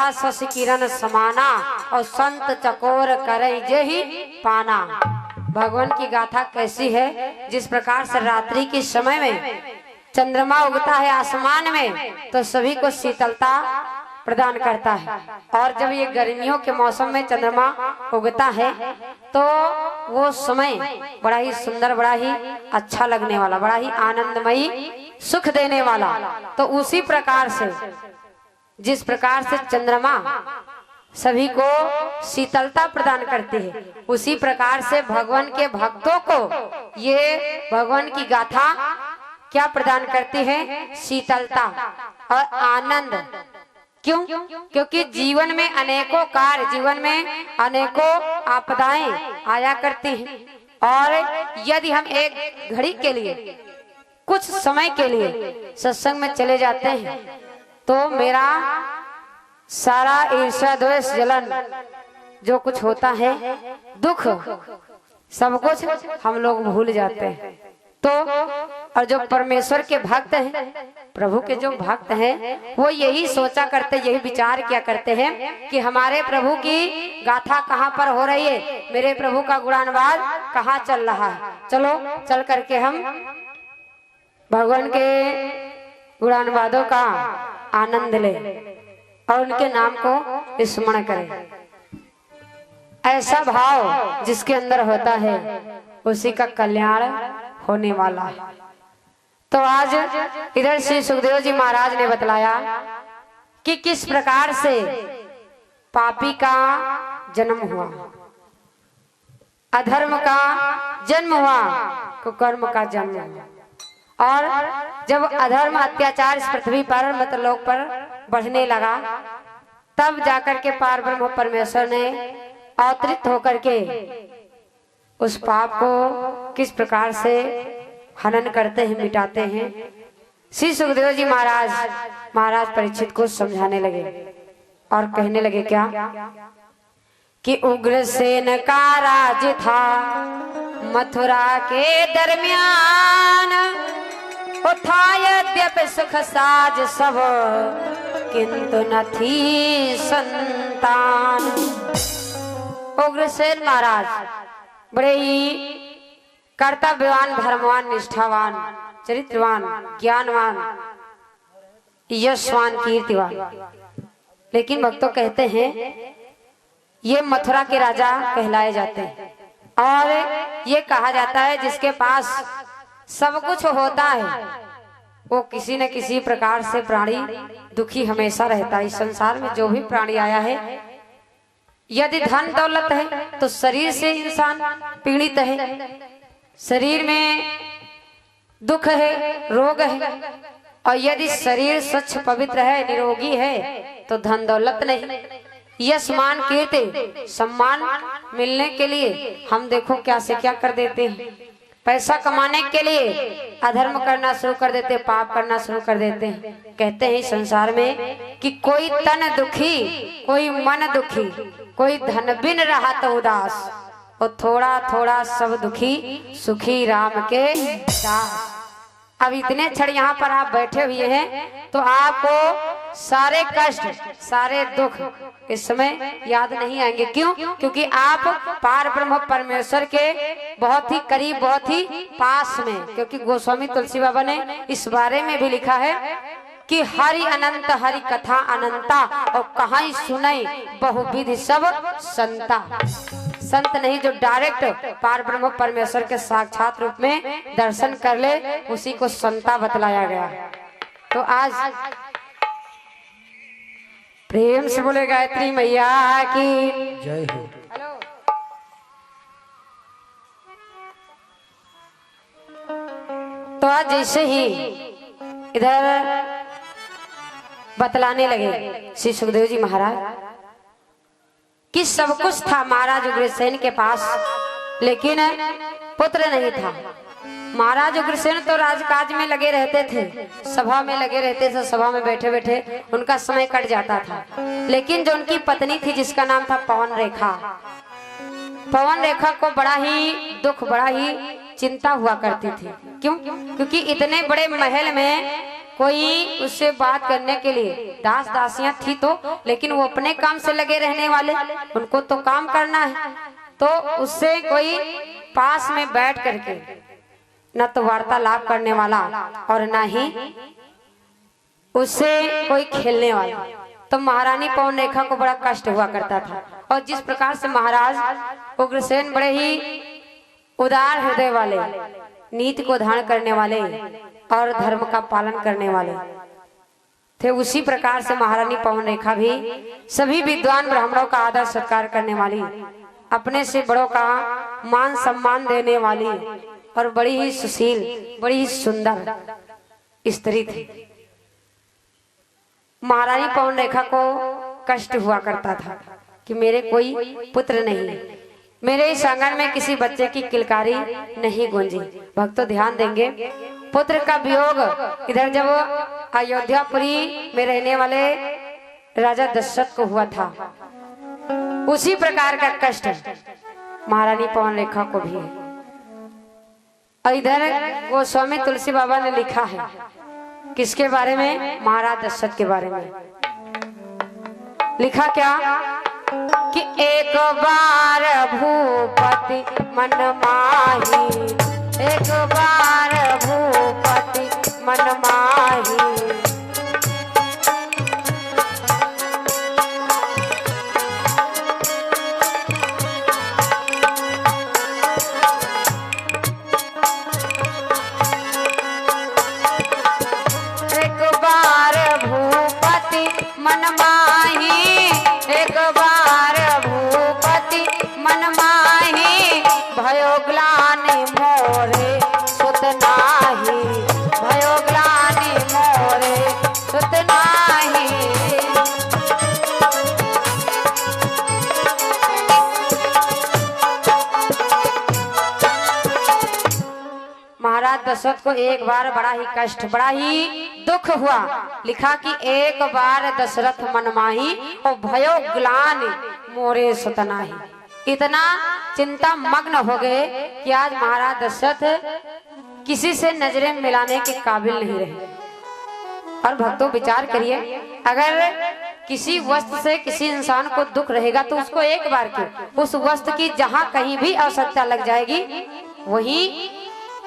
कथा शशि किरण समाना और संत चकोर करे जेहि पाना। भगवान की गाथा कैसी है, जिस प्रकार से रात्रि के समय में चंद्रमा उगता है आसमान में तो सभी को शीतलता प्रदान करता है, और जब ये गर्मियों के मौसम में चंद्रमा उगता है तो वो समय बड़ा ही सुंदर, बड़ा ही अच्छा लगने वाला, बड़ा ही आनंदमयी, सुख देने वाला। तो उसी प्रकार से जिस प्रकार से चंद्रमा सभी को शीतलता प्रदान करती है, उसी प्रकार से भगवान के भक्तों को ये भगवान की गाथा क्या प्रदान करती है? शीतलता और आनंद। क्यों? क्योंकि जीवन में अनेकों कार्य, जीवन में अनेकों आपदाएं आया करती हैं, और यदि हम एक घड़ी के लिए, कुछ समय के लिए सत्संग में चले जाते हैं तो मेरा सारा ईर्ष्या द्वेष जलन जो कुछ होता है, दुख, सब कुछ हम लोग भूल जाते हैं। तो और जो परमेश्वर के भक्त हैं, प्रभु के जो भक्त हैं, वो यही सोचा करते, यही विचार किया करते हैं कि हमारे प्रभु की गाथा कहाँ पर हो रही है, मेरे प्रभु का गुणानुवाद कहाँ चल रहा है। चलो चल करके हम भगवान के गुणानुवादों का आनंद ले और उनके नाम को स्मरण करें। ऐसा भाव जिसके अंदर होता है उसी का कल्याण होने वाला है। तो आज इधर श्री सुखदेव जी महाराज ने बतलाया कि किस प्रकार से पापी का जन्म हुआ, अधर्म का जन्म हुआ, कुकर्म का जन्म हुआ, और जब अधर्म अत्याचार इस पृथ्वी पर मतलोक पर बढ़ने लगा, तब जाकर के पार ब्रह्म परमेश्वर ने अवतरित होकर के उस पाप को किस प्रकार से हनन करते हैं, मिटाते हैं। श्री सुखदेव जी महाराज परीक्षित को समझाने लगे और कहने लगे क्या कि उग्रसेन का राज था मथुरा के दरमियान, उठा यद्यपि सुख साज सब किंतु न थी संतान। उग्रसेन महाराज बड़े ही कर्तव्यवान, धर्मवान, निष्ठावान, चरित्रवान, ज्ञानवान, यशवान, कीर्तिवान, लेकिन भक्तों कहते हैं ये मथुरा के राजा कहलाए जाते हैं, और ये कहा जाता है जिसके पास सब कुछ होता है वो किसी न किसी प्रकार से प्राणी दुखी हमेशा रहता है। इस संसार में जो भी प्राणी आया है, यदि धन दौलत है तो शरीर से इंसान पीड़ित है, शरीर में दुख है, रोग है, और यदि शरीर स्वच्छ पवित्र है, निरोगी है, तो धन दौलत नहीं। यश मान कीर्ति सम्मान मिलने के लिए हम देखो क्या से क्या कर देते हैं, पैसा कमाने के लिए अधर्म करना शुरू कर देते, पाप करना शुरू कर देते हैं। कहते हैं संसार में कि कोई तन दुखी, कोई मन दुखी, कोई धन बिन रहा तो उदास, और थोड़ा थोड़ा सब दुखी सुखी राम के दास। अब इतने क्षण यहाँ पर आप बैठे हुए हैं तो आपको सारे कष्ट, सारे दुख इस समय याद नहीं आएंगे। क्यों? क्योंकि आप पार ब्रह्म परमेश्वर के बहुत ही करीब, बहुत ही पास में। क्योंकि गोस्वामी तुलसी बाबा ने इस बारे में भी लिखा है कि हरि अनंत हरि कथा अनंता, और कहाँ सुनाई बहुविधि सब संता। संत नहीं, जो डायरेक्ट पार ब्रह्म परमेश्वर के साक्षात रूप में दर्शन कर ले, उसी को संता बतलाया गया। तो आज प्रेम से बोले गायत्री मैया की जय हो। तो आज जैसे ही इधर बतलाने लगे श्री सुखदेव जी महाराज कि सब कुछ था महाराज उग्रसेन के पास, लेकिन पुत्र नहीं था। महाराज उग्रसेन तो राजकाज में लगे रहते थे, सभा में लगे रहते थे, सभा में बैठे बैठे उनका समय कट जाता था। लेकिन जो उनकी पत्नी थी जिसका नाम था पवन रेखा, पवन रेखा को बड़ा ही दुख, बड़ा ही चिंता हुआ करती थी। क्यों? क्योंकि इतने बड़े महल में कोई उससे बात करने के लिए दास दासियां थी तो, लेकिन वो अपने काम से लगे रहने वाले, उनको तो काम करना है। तो उससे कोई पास में बैठ करके न तो वार्तालाप करने वाला और न ही उससे कोई खेलने वाला। तो महारानी पवन रेखा को बड़ा कष्ट हुआ करता था। और जिस प्रकार से महाराज उग्रसेन बड़े ही उदार हृदय वाले, नीति को धारण करने वाले और धर्म का पालन करने वाले थे, उसी प्रकार से महारानी पवन रेखा भी सभी विद्वान ब्राह्मणों का आदर सत्कार करने वाली, अपने से बड़ों का मान सम्मान देने वाली और बड़ी ही सुशील, बड़ी ही सुंदर स्त्री थी। महारानी पवन रेखा को कष्ट हुआ करता था कि मेरे कोई पुत्र नहीं, मेरे इस आंगन में किसी बच्चे की किलकारी नहीं गूंजी। भक्तों ध्यान देंगे, पुत्र का वियोग इधर जब अयोध्यापुरी में रहने वाले राजा दशरथ को हुआ था, उसी प्रकार का कष्ट महारानी पवन रेखा को भी है। और इधर गोस्वामी तुलसी बाबा ने लिखा है किसके बारे में? महाराज दशरथ के बारे में। लिखा क्या कि एक बार भूपति मन माही, एक बार भूपति मन माही, मन माही, एक बार भूपति मन माही, भयो ग्लानि मोरे सुत नाही, भयो ग्लानि मोरे सुत नाही। महाराज दशरथ को एक बार बड़ा ही कष्ट, बड़ा ही दुख हुआ। लिखा कि एक बार दशरथ मन माही और भयो ग्लानि मोरे सुत नाही। इतना चिंता मग्न हो गए कि आज महाराज दशरथ किसी से नजरें मिलाने के काबिल नहीं रहे। और भक्तों विचार करिए, अगर किसी वस्तु से किसी इंसान को दुख रहेगा तो उसको एक बार के उस वस्तु की जहां कहीं भी आवश्यकता लग जाएगी वही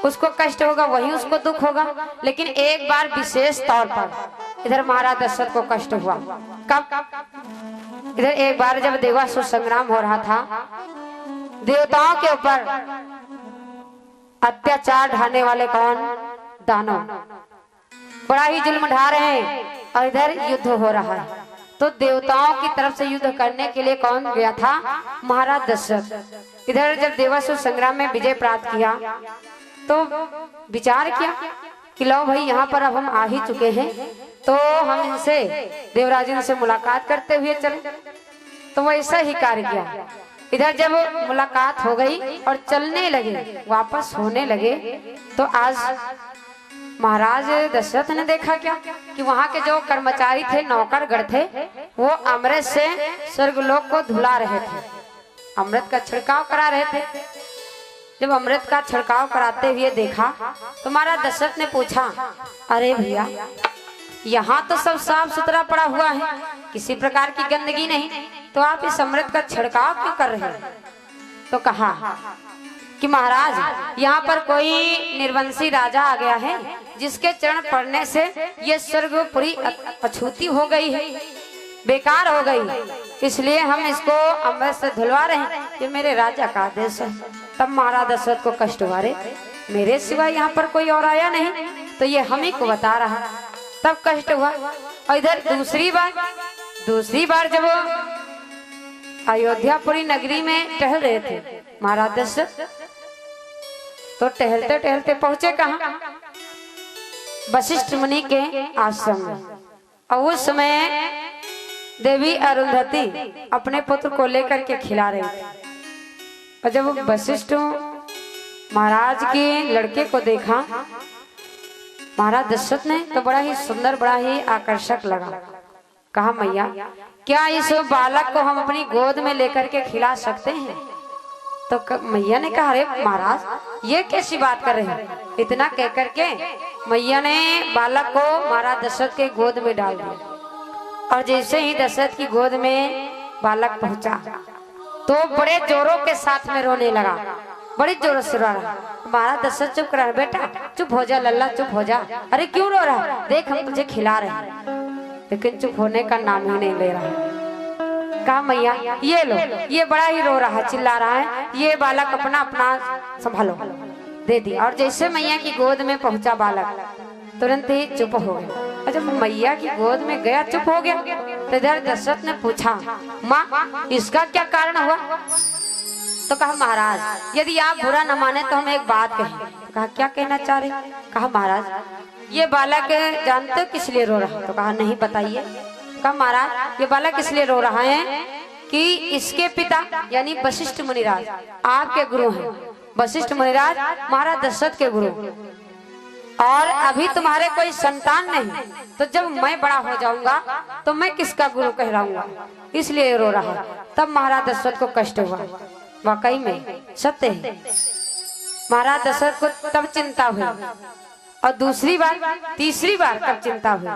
उसको कष्ट होगा, वही उसको दुख होगा। लेकिन एक बार विशेष तौर पर इधर महाराज दशरथ को कष्ट हुआ। कब? इधर एक बार जब देवासुर संग्राम हो रहा था, देवताओं के ऊपर अत्याचार ढाने वाले कौन? दानव बड़ा ही जुल्म ढा रहे हैं और इधर युद्ध हो रहा है। तो देवताओं की तरफ से युद्ध करने के लिए कौन गया था? महाराज दशरथ। इधर जब देवासुर संग्राम में विजय प्राप्त किया तो विचार किया कि लो भाई यहाँ पर अब हम आ ही चुके हैं, तो हम इनसे देवराज से मुलाकात करते हुए चले। तो वो ऐसा ही कार्य किया। इधर जब मुलाकात हो गई और चलने लगे, वापस होने लगे, तो आज महाराज दशरथ ने देखा क्या कि वहाँ के जो कर्मचारी थे, नौकरगण थे, वो अमृत से स्वर्गलोक को धुला रहे थे, अमृत का छिड़काव करा रहे थे। जब अमृत का छिड़काव कराते हुए देखा तो महाराज दशरथ ने पूछा, अरे भैया यहाँ तो सब साफ सुथरा पड़ा हुआ है, किसी प्रकार की गंदगी नहीं, तो आप इस अमृत का छिड़काव क्यों कर रहे हैं? तो कहा कि महाराज यहाँ पर कोई निर्वंशी राजा आ गया है जिसके चरण पड़ने से ये स्वर्गपुरी अछूती हो गई है, बेकार हो गई, इसलिए हम इसको अमृत से धुलवा रहे हैं, ये मेरे राजा का आदेश है। तब महाराज दशरथ को कष्ट हुआ, रे मेरे सिवा यहाँ पर कोई और आया नहीं, तो ये हम ही को बता रहा। तब कष्ट हुआ। और इधर दूसरी बार जब वो अयोध्यापुरी नगरी में टहल रहे थे महाराज दशरथ, तो टहलते टहलते पहुंचे कहाँ? वशिष्ठ मुनि के आश्रम में। और उस समय देवी अरुंधति अपने पुत्र को लेकर के खिला रही थी। और जब वशिष्ठ महाराज के लड़के को देखा महाराज दशरथ ने, तो बड़ा ही सुंदर, बड़ा ही आकर्षक लगा। कहा, मैया क्या इस बालक को हम अपनी गोद में लेकर के खिला सकते हैं? तो मैया ने कहा, अरे महाराज ये कैसी बात कर रहे हैं। इतना कह करके मैया ने बालक को महाराज दशरथ के गोद में डाल दिया। और जैसे ही दशरथ की गोद में बालक पहुंचा तो बड़े जोरों के साथ में रोने लगा, बड़ी जोरों से रो रहा। महाराज दशरथ चुप करा, बेटा चुप हो जा लल्ला, चुप हो जा। अरे क्यों रो रहा, देख हम तुझे खिला रहे हैं। लेकिन चुप होने का नाम ही नहीं ले रहा। कहा मैया ये लो, ये बड़ा ही रो रहा है, चिल्ला रहा है, ये बालक अपना अपना संभालो, दे दी। और जैसे मैया की गोद में पहुंचा बालक तुरंत ही चुप हो गया। और जब मैया की गोद में गया चुप हो गया तो इधर दशरथ ने पूछा, माँ इसका क्या कारण हुआ। तो कहा महाराज यदि आप बुरा न माने तो हम एक बात कहें। तो कहा क्या कहना चाह रहे। कहा महाराज ये बालक जानते हो किस लिए रो रहा है। तो कहा नहीं बताइए। कहा महाराज ये बालक इसलिए रो रहा है कि इसके पिता यानी वशिष्ठ मुनिराज आपके गुरु हैं। वशिष्ठ मुनिराज महाराज दशरथ के गुरु, और अभी तुम्हारे कोई संतान नहीं, तो जब मैं बड़ा हो जाऊंगा तो मैं किसका गुरु कहलाऊंगा, इसलिए रो रहा। तब महाराज दशरथ को कष्ट हुआ। वाकई में सत्य है। महाराज दशरथ को तब चिंता हुई। और दूसरी बार तीसरी बार कब चिंता हुई,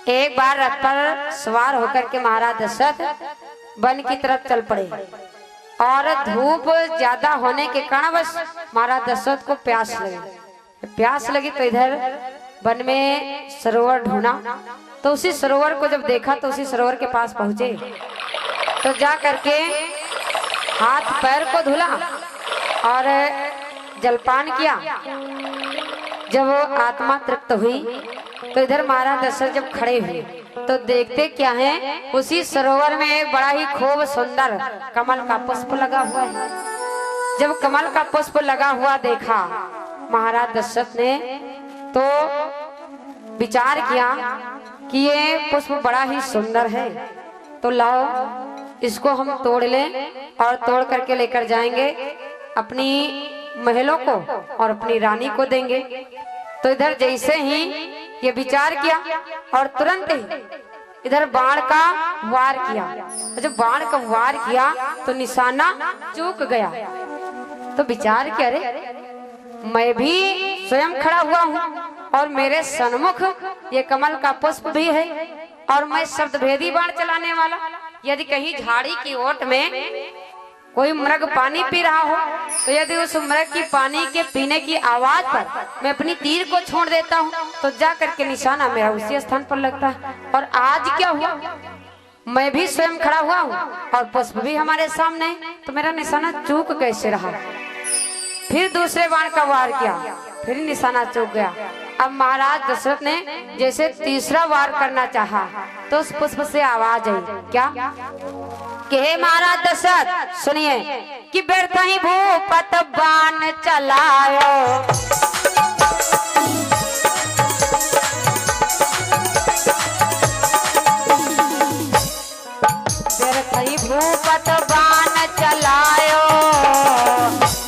एक बार रथ पर सवार होकर के महाराज दशरथ वन की तरफ चल पड़े। और धूप ज्यादा होने के कारणवश महाराज दशरथ को प्यास लगी तो इधर वन में सरोवर ढूंढा। तो उसी सरोवर को जब देखा तो उसी सरोवर के पास पहुंचे तो जा करके हाथ पैर को धुला और जलपान किया। जब वो आत्मा तृप्त हुई तो इधर महाराज दशरथ जब खड़े हुए तो देखते क्या है, उसी सरोवर में एक बड़ा ही खूब सुंदर कमल का पुष्प लगा हुआ है। जब कमल का पुष्प लगा हुआ देखा महाराज दशरथ ने तो विचार किया कि ये पुष्प बड़ा ही सुंदर है, तो लाओ इसको हम तोड़ लें और तोड़ करके लेकर जाएंगे अपनी महलों को और अपनी रानी को देंगे। तो इधर जैसे ही ये विचार किया और तुरंत ही इधर बाण का वार किया। जब बाण का वार किया तो निशाना चूक गया। तो विचार किया, अरे मैं भी स्वयं खड़ा हुआ हूँ और मेरे सन्मुख ये कमल का पुष्प भी है और मैं शब्द भेदी बाण चलाने वाला। यदि कहीं झाड़ी की ओट में कोई मृग पानी पी रहा हो तो यदि उस मृग की पानी के पीने की आवाज पर मैं अपनी तीर को छोड़ देता हूँ तो जा करके निशाना मेरा उसी स्थान पर लगता है। और आज क्या हुआ, मैं भी स्वयं खड़ा हुआ हूँ और पुष्प भी हमारे सामने, तो मेरा निशाना चूक कैसे रहा। फिर दूसरे बाण का वार किया, फिर निशाना चूक गया। अब महाराज दशरथ ने जैसे तीसरा वार करना चाहा तो उस पुष्प से आवाज आई, क्या कि हे महाराज दशरथ सुनिए कि व्यर्थ ही भूपत बाण चलायो, व्यर्थ ही भूपत बाण चलायो,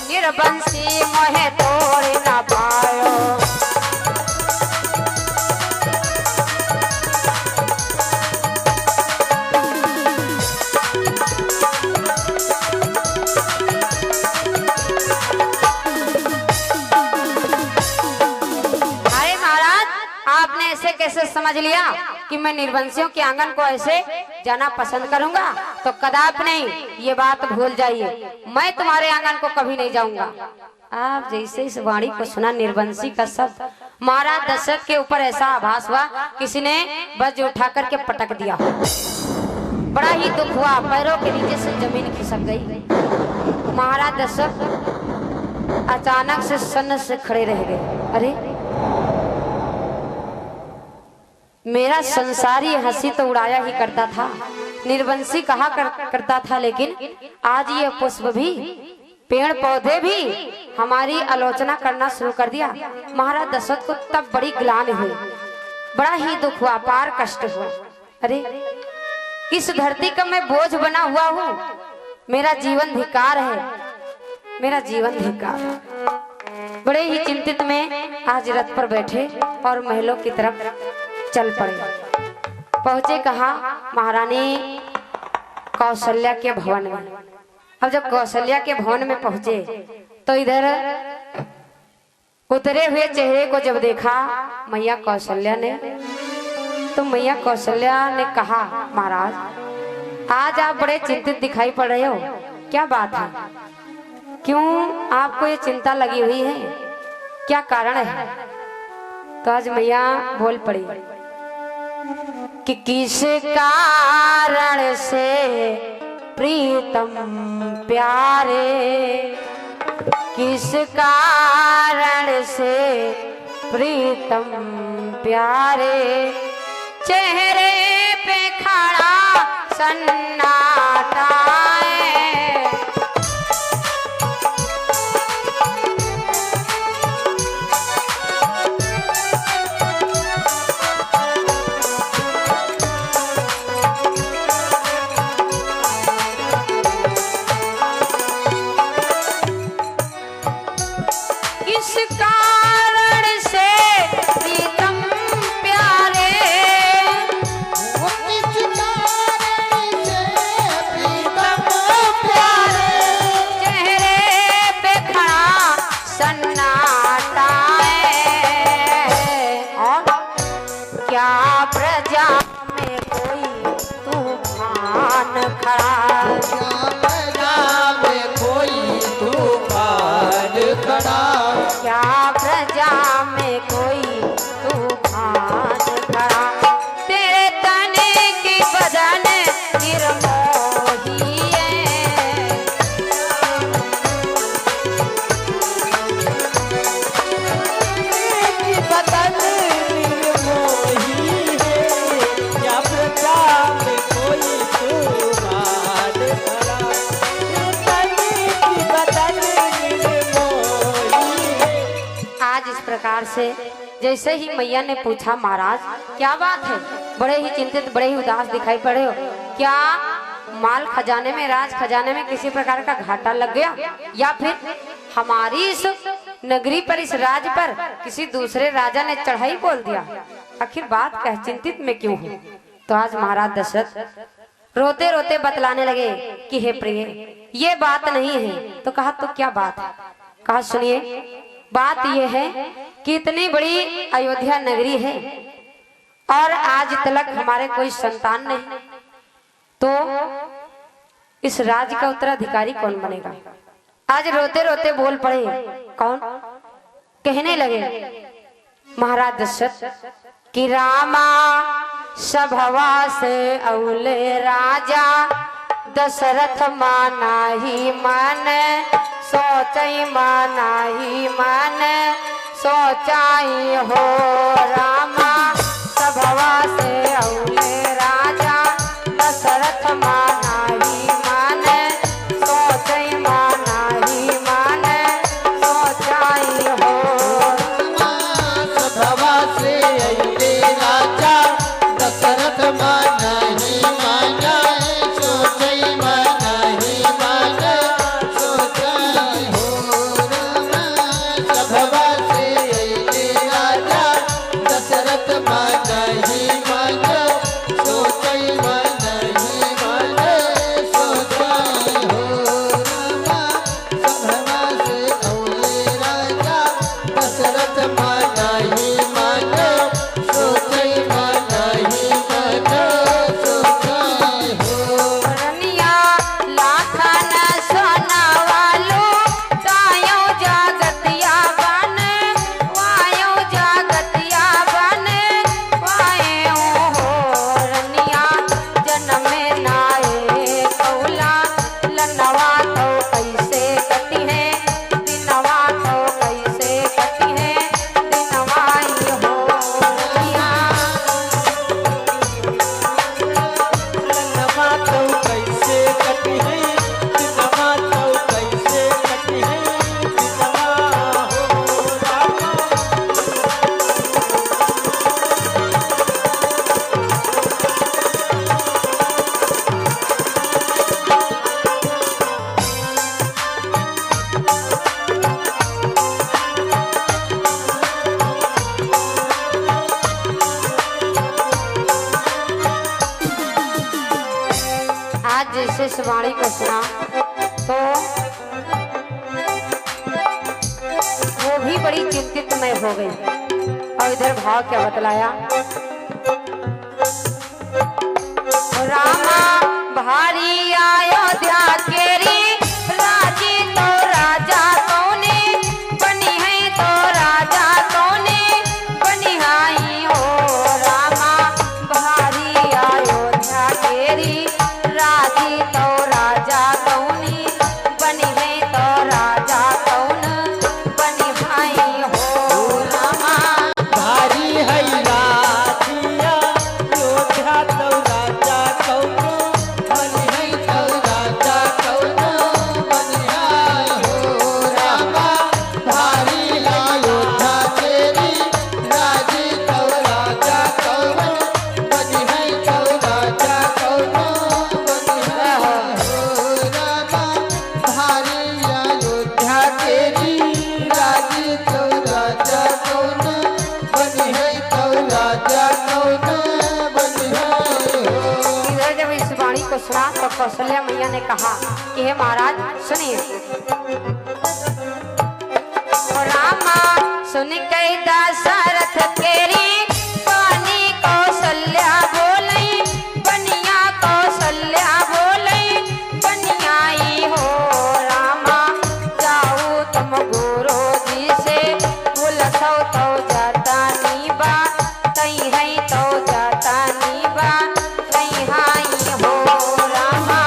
निर्बंसी मोहे तोड़ न पायो। कैसे समझ लिया कि मैं निर्वंशियों के आंगन को ऐसे जाना पसंद करूंगा, तो कदापि नहीं, ये बात भूल जाइए, मैं तुम्हारे आंगन को कभी नहीं जाऊंगा। आप जैसे इस वाणी को सुना निर्वंशी का शब्द, महाराज दशरथ के ऊपर ऐसा आभास हुआ किसी ने वज्र उठा करके पटक दिया। बड़ा ही दुख हुआ, पैरों के नीचे से जमीन खिसक गई। महाराज दशरथ अचानक से सन्न से खड़े रह गए। अरे मेरा संसारी हंसी तो उड़ाया ही करता था, निर्वंशी कहा करता था, लेकिन आज ये पुष्प भी पेड़ पौधे भी हमारी आलोचना करना शुरू कर दिया। महाराज दशरथ को तब बड़ी ग्लानि हुई, बड़ा ही दुख हुआ, अपार कष्ट हुआ। अरे इस धरती का मैं बोझ बना हुआ हूँ, मेरा जीवन धिक्कार है, मेरा जीवन धिक्कार। बड़े ही चिंतित में आज रथ पर बैठे और महलों की तरफ चल पड़े। पहुंचे कहा, महारानी कौशल्या के भवन में। अब जब कौशल्या के भवन में पहुंचे तो इधर उतरे हुए चेहरे को जब देखा मैया कौशल्या ने, तो मैया कौशल्या ने कहा, महाराज आज आप बड़े चिंतित दिखाई पड़ रहे हो, क्या बात है? क्यों आपको ये चिंता लगी हुई है? क्या कारण है? तो आज मैया बोल पड़ी कि किस कारण से प्रीतम प्यारे, किस कारण से प्रीतम प्यारे, चेहरे पे खड़ा सन्नाटा है। किस कारण से प्रीतम प्यारे, किस कारण से प्रीतम प्यारे, चेहरे पे खड़ा सन्नाटा है। और क्या प्रजा में कोई तूफान खड़ा, क्या प्रजा में कोई तूफान खड़ा, क्या प्रजा में कोई तूफान खड़ा, तेरे तने की बदन निर्मोही है, बदन निर्मोही है, क्या प्रजा में कोई तूफान खड़ा, तने की बदन निर्मोही है। आज इस प्रकार से जैसे ही मैया ने पूछा, महाराज क्या बात है? बड़े ही चिंतित, बड़े ही उदास दिखाई पड़े हो, क्या माल खजाने में, राज खजाने में किसी प्रकार का घाटा लग गया, या फिर हमारी इस नगरी पर, इस राज पर किसी दूसरे राजा ने चढ़ाई बोल दिया? आखिर बात क्या, चिंतित में क्यों हूँ? तो आज महाराज दशरथ रोते रोते बतलाने लगे कि हे प्रिय, ये बात नहीं है। तो कहा, तो क्या बात है? कहा, सुनिए, बात यह है कि इतनी बड़ी अयोध्या नगरी है और आज तक हमारे कोई संतान नहीं, तो इस राज्य का उत्तराधिकारी कौन बनेगा? आज रोते रोते बोल पड़े। कौन? कहने लगे महाराज दशरथ कि रामा सभवा से औले राजा, दशरथ माना ही मन, सोचई माना ही मन, सोचाई हो रामा सभवा से औले राजा, दशरथ माना ही मन, सोचई माना ही मन, सोचाई हो रामा सभवा से औले राजा, दशरथ माना ही मन, सोचई माना ही मन, सोचाई हो रामा सभवा से औले राजा, दशरथ माना ही मन, सोचई माना ही मन, सोचाई हो रामा सभवा से औले राजा, दशरथ माना ही मन, सोचई माना ही मन, सोचाई हो रनिया लाखन सोना वालो, तायो जागतिया बन, वायो जागतिया बन, वायो हो रनिया जन्मे नाए कौला, लनवा तो कैसे कटी है, दिनवा तो कैसे कटी है, दिनवाई हो रनिया, लनवा तो कैसे कटी है, दिनवा तो कैसे कटी है, दिनवा हो रामा। आज जैसे इस वाणी को सुना तो वो भी बड़ी चिंतित में हो गई। और इधर भाव क्या बतलाया, रामा भारी अयोध्या केरी राजी तो राजा कौने बनी है, तो राजा कौने बनी आई हो। रामा भारी अयोध्या केरी राजी तो राजा कौनी बनी है, तो राजा कौन बनी आई हो। रामा भारी है राजिया योद्धा तो राजा कौन बनी है, तो राजा कौन बनी है हो। रामा भारी अयोध्या तेरी राजी तो राजा कौन बनी है, तो राजा कौन बनी है हो। रामा भारी अयोध्या तेरी राजी तो राजा कौन बनी है, तो राजा कौन बनी है हो। इधर जब इस वाणी को सुना तो कौशल्या मैया ने कहा कि हे महाराज सुनिए। और रामा सुन के दशरथ केरी पानी कौशल्या बोले, बनिया कौशल्या बोले बनियाई हो। रामा जाऊ तुम गुरु जी से बोलसो तो जाता नीबा तई है, तो जाता नीबा तई हाई हो। रामा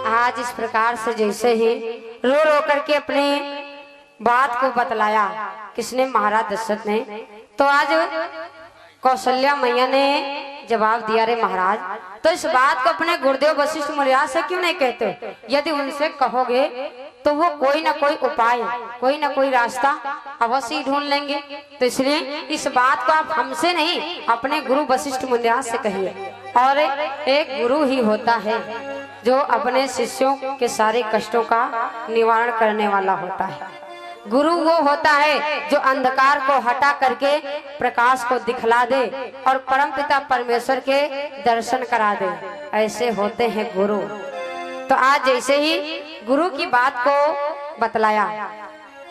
आज इस प्रकार से जैसे ही रो रो करके अपनी बात को बतलाया किसने, महाराज दशरथ ने, तो आज कौशल्या मैया ने जवाब दिया, रे महाराज तो इस बात को अपने गुरुदेव वशिष्ठ मुनिराज से क्यों नहीं कहते? यदि उनसे कहोगे तो वो कोई ना कोई उपाय, कोई ना कोई रास्ता अवश्य ढूंढ लेंगे। तो इसलिए इस बात को आप हमसे नहीं अपने गुरु वशिष्ठ मुनिराज से कहिए। और एक गुरु ही होता है जो अपने शिष्यों के सारे कष्टों का निवारण करने वाला होता है। गुरु वो होता है जो अंधकार को हटा करके प्रकाश को दिखला दे और परमपिता परमेश्वर के दर्शन करा दे, ऐसे होते हैं गुरु। तो आज जैसे ही गुरु की बात को बतलाया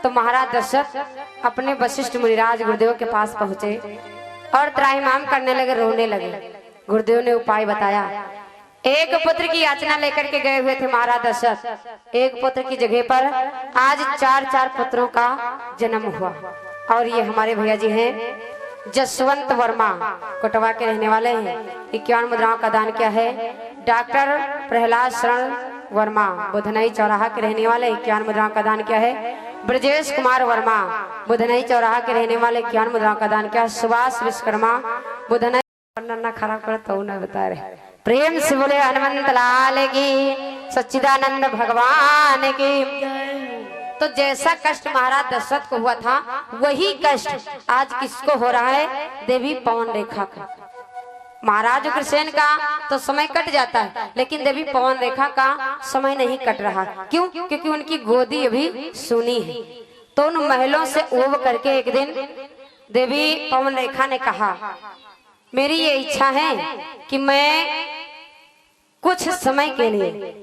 तो महाराज दशरथ अपने वशिष्ठ मुनिराज गुरुदेव के पास पहुंचे और त्राहिमाम करने लगे, रोने लगे। गुरुदेव ने उपाय बताया। एक पुत्र की याचना लेकर के गए हुए थे महाराज दशरथ। एक पुत्र की जगह पर आज 4-4 पुत्रों का जन्म हुआ। और ये हमारे भैया जी हैं जसवंत वर्मा, कोटवा के रहने वाले हैं। 51 मुद्राओं का दान किया है। डॉक्टर प्रहलाद शरण वर्मा बुधनई चौराहा के रहने वाले, 51 मुद्राओं का दान किया है। ब्रजेश कुमार वर्मा बुधनई चौराहा के रहने वाले, 51 मुद्राओं का दान किया। सुभाष विश्वकर्मा बुधनई, ना खराब कर तो ना बता रहे। प्रेम से बोले हनुमंत लाल की, सच्चिदानंद भगवान की। तो जैसा कष्ट महाराज दशरथ को हुआ था वही कष्ट आज किसको हो रहा है? देवी पवन रेखा का। महाराज उग्रसेन का तो समय कट जाता है, लेकिन देवी पवन रेखा का समय नहीं कट रहा। क्यों? क्योंकि उनकी गोदी अभी सूनी है। तो उन महलों से उब करके एक दिन देवी पवन रेखा ने कहा, मेरी ये इच्छा है कि मैं कुछ समय के लिए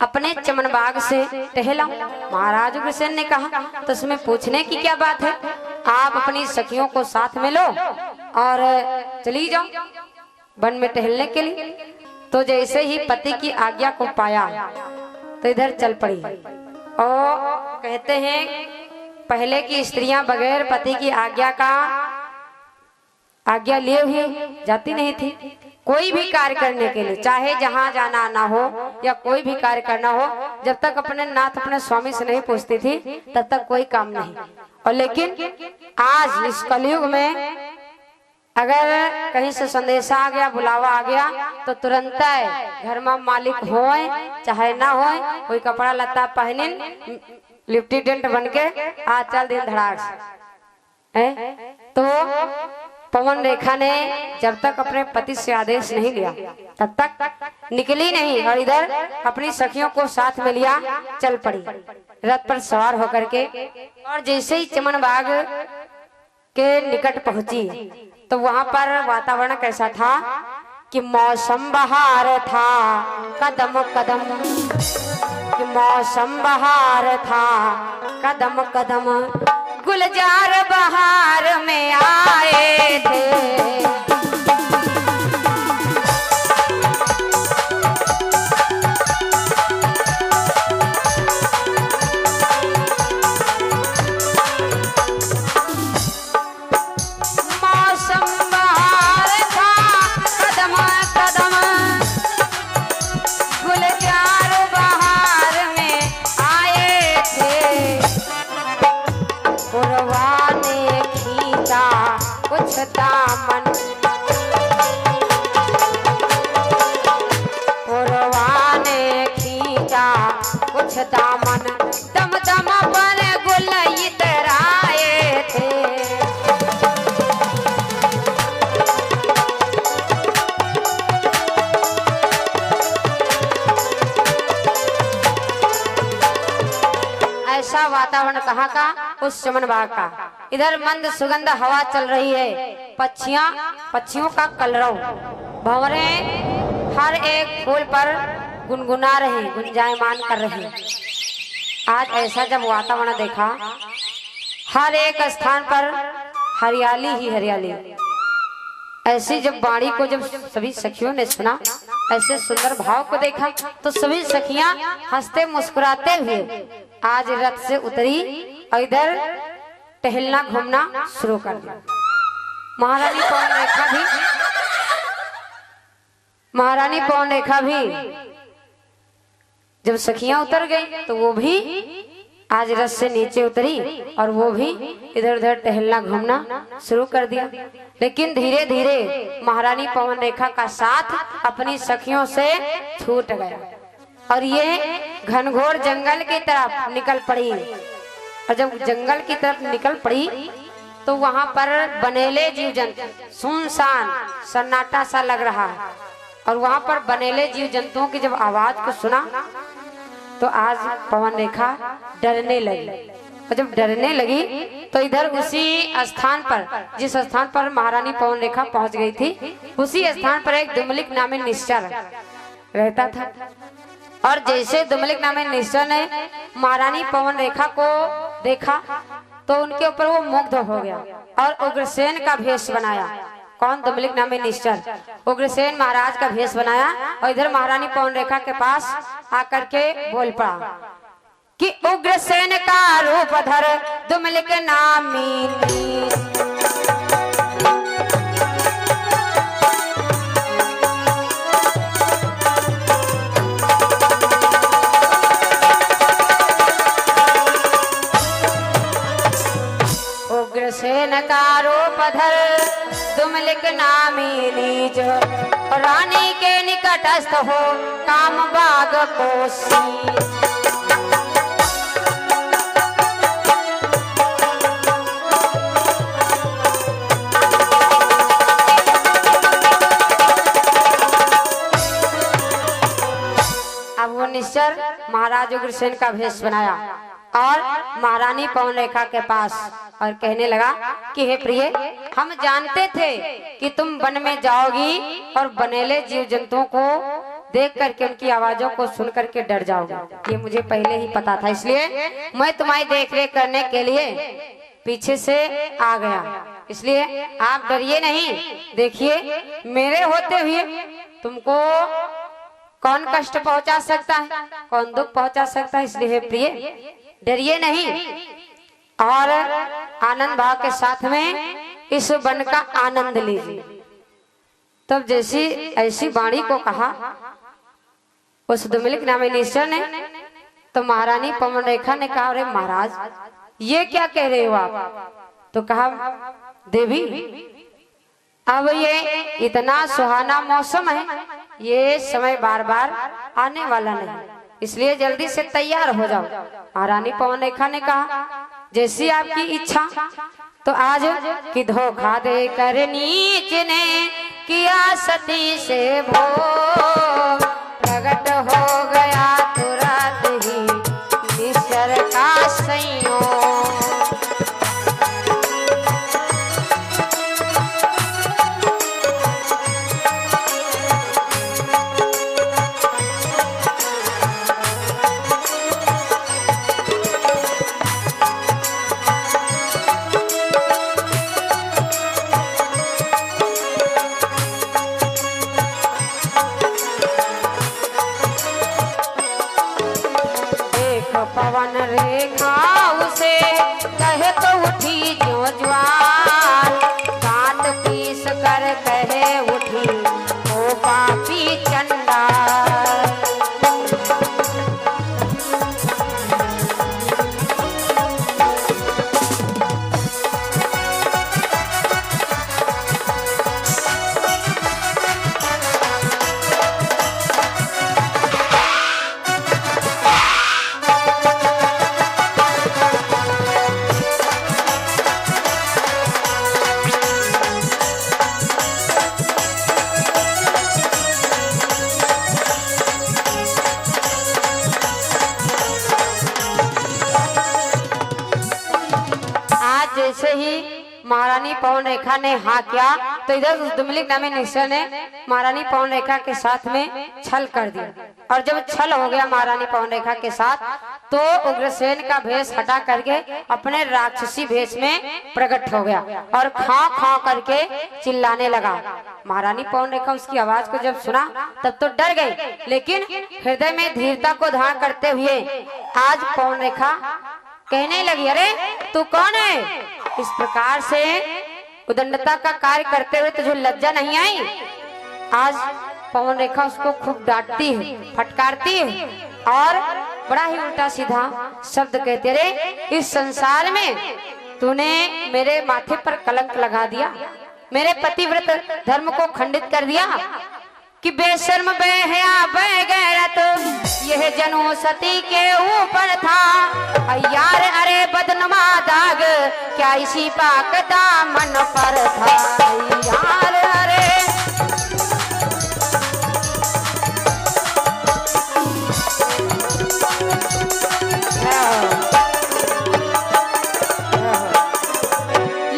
अपने चमन बाग से टहलाऊं। महाराज उग्रसेन ने कहा, तो उसमें पूछने की क्या बात है, आप अपनी सखियों को साथ में लो और चली जाओ वन में टहलने के लिए। तो जैसे ही पति की आज्ञा को पाया तो इधर चल पड़ी। और कहते हैं पहले की स्त्रियां बगैर पति की आज्ञा लिए हुए जाती नहीं थी। कोई भी कार्य करने के लिए, चाहे जहां जाना ना हो या कोई भी कार्य करना हो, जब तक अपने नाथ अपने स्वामी से नहीं पूछती थी तब तक कोई काम नहीं। और लेकिन आज इस कलयुग में अगर कहीं से संदेशा आ गया, बुलावा आ गया, तो तुरंत घर में मालिक होए चाहे ना होए, कोई कपड़ा लत्ता पहनिन लेफ्टिनेंट बन के आ चल दिन धड़ाक। तो पवन रेखा ने जब तक अपने पति से आदेश नहीं लिया तब तक निकली नहीं और इधर अपनी सखियों को साथ में लिया चल पड़ी रथ पर सवार होकर के। और जैसे ही चमन बाग के निकट पहुंची तो वहां पर वातावरण कैसा था कि मौसम बहार था कदम कदम, कि मौसम बहार था कदम कदम, गुलजार बहार में आए थे। दामन पुरवाने खींचा कुछ दामन, दम दम पर गुल इतराए थे। ऐसा वातावरण कहाँ का? उस चमन बाग का। इधर मंद सुगंध हवा चल रही है, पक्षियों का कलरव, भंवरे हर एक फूल पर गुनगुना रहे, गुंजायमान कर रहे। आज ऐसा जब वातावरण देखा, हर एक स्थान पर हरियाली ही हरियाली। ऐसी जब वाणी को जब सभी सखियों ने सुना, ऐसे सुंदर भाव को देखा, तो सभी सखियां हंसते मुस्कुराते हुए आज रथ से उतरी और इधर टहलना घूमना शुरू कर दिया। महारानी पवन रेखा भी जब सखियां उतर गई तो वो भी आज रथ से नीचे उतरी और वो भी इधर उधर टहलना घूमना शुरू कर दिया। लेकिन धीरे धीरे महारानी पवन रेखा का साथ अपनी सखियों से छूट गया और ये घनघोर जंगल की तरफ निकल पड़ी। और जब जंगल की तरफ निकल पड़ी तो वहां पर बनेले जीव जंतु, सुनसान सन्नाटा सा लग रहा है। और वहां पर बनेले जीव जंतुओं की जब आवाज को सुना तो आज पवन रेखा डरने लगी। और जब डरने लगी तो इधर उसी स्थान पर, जिस स्थान पर महारानी पवन रेखा पहुंच गई थी, उसी स्थान पर एक दुमलिक नामी निश्चर रहता था। और जैसे दुमलिक नामी निश्चर ने महारानी पवन रेखा को देखा तो उनके ऊपर वो मुग्ध हो गया और उग्रसेन का भेष बनाया। कौन? दुमलिक नामी निश्चर उग्रसेन महाराज का भेष बनाया और इधर महारानी पवन रेखा के पास आकर के बोल पड़ा कि उग्रसेन का रूप धर दुमलिक नामी। उग्रसेन का रूप धर दुमलिक नामी नीच, रानी के निकटस्थ हो काम बाग कोसी। अब वो निश्चर महाराज उग्रसेन का भेष बनाया और महारानी पवन रेखा के पास और कहने लगा कि हे प्रिय, हम जानते थे कि तुम वन में जाओगी और बनेले जीव जंतुओं को देख करके उनकी आवाजों को सुन करके डर जाओगे। ये मुझे पहले ही पता था, इसलिए मैं तुम्हारी देखरेख करने के लिए पीछे से आ गया। इसलिए आप डरिए नहीं। देखिए, मेरे होते हुए तुमको कौन कष्ट पहुंचा सकता है, कौन दुख पहुंचा सकता है। इसलिए हे प्रिय, डरिए नहीं और आनंद भाव के साथ में इस वन का आनंद लीजिए। तब जैसी ऐसी वाणी को कहा उस दुमलिक नामी निश्चर ने, तो महारानी पवन रेखा ने कहा, अरे महाराज, ये क्या कह रहे हो आप? तो कहा, देवी, अब ये इतना सुहाना मौसम है, ये समय बार बार आने वाला नहीं, इसलिए जल्दी से तैयार हो जाओ। महारानी पवन रेखा ने कहा, जैसी आपकी इच्छा। तो आज कि धोखा दे कर नीच ने किया सती से भो, प्रकट हो गया तुरंत ही निश्चर का संयोग। पवन रेखा उसे कहे तो उठी जो ज्वाल, दांत पीस कर कहे उठी ओ पापी चंडाल। जैसे ही महारानी पवन रेखा ने हाँ किया तो इधर उस दुमलिक नामी निश्चर ने महारानी पवन रेखा के साथ में छल कर दिया। और जब छल हो गया महारानी पवन रेखा के साथ तो उग्रसेन का भेष हटा करके अपने राक्षसी भेष में प्रकट हो गया और खां खां करके चिल्लाने लगा। महारानी पवन रेखा उसकी आवाज को जब सुना तब तो डर गई, लेकिन हृदय में धीरता को धारण करते हुए आज पवन रेखा कहने लगी, अरे तू कौन है? इस प्रकार से उदंडता का कार्य करते हुए तुझे लज्जा नहीं आई? आज पवन रेखा उसको खूब डांटती है, फटकारती है और बड़ा ही उल्टा सीधा शब्द कहते, रे इस संसार में तूने मेरे माथे पर कलंक लगा दिया, मेरे पतिव्रत धर्म को खंडित कर दिया कि बेशर्म बेहया बेगैरत यह जनो सती के ऊपर था। यार अरे बदनमा दाग क्या इसी पाक दामन पर था। यार अरे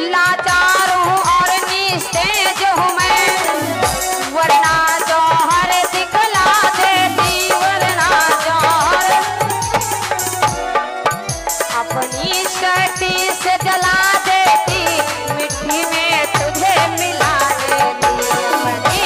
लाचार हूँ और निस्तेज हूँ मैं, वरना जौहर दिखला देती, वरना जौहर अपनी शक्ति से जला देती, मिट्टी में तुझे मिला देती अपनी।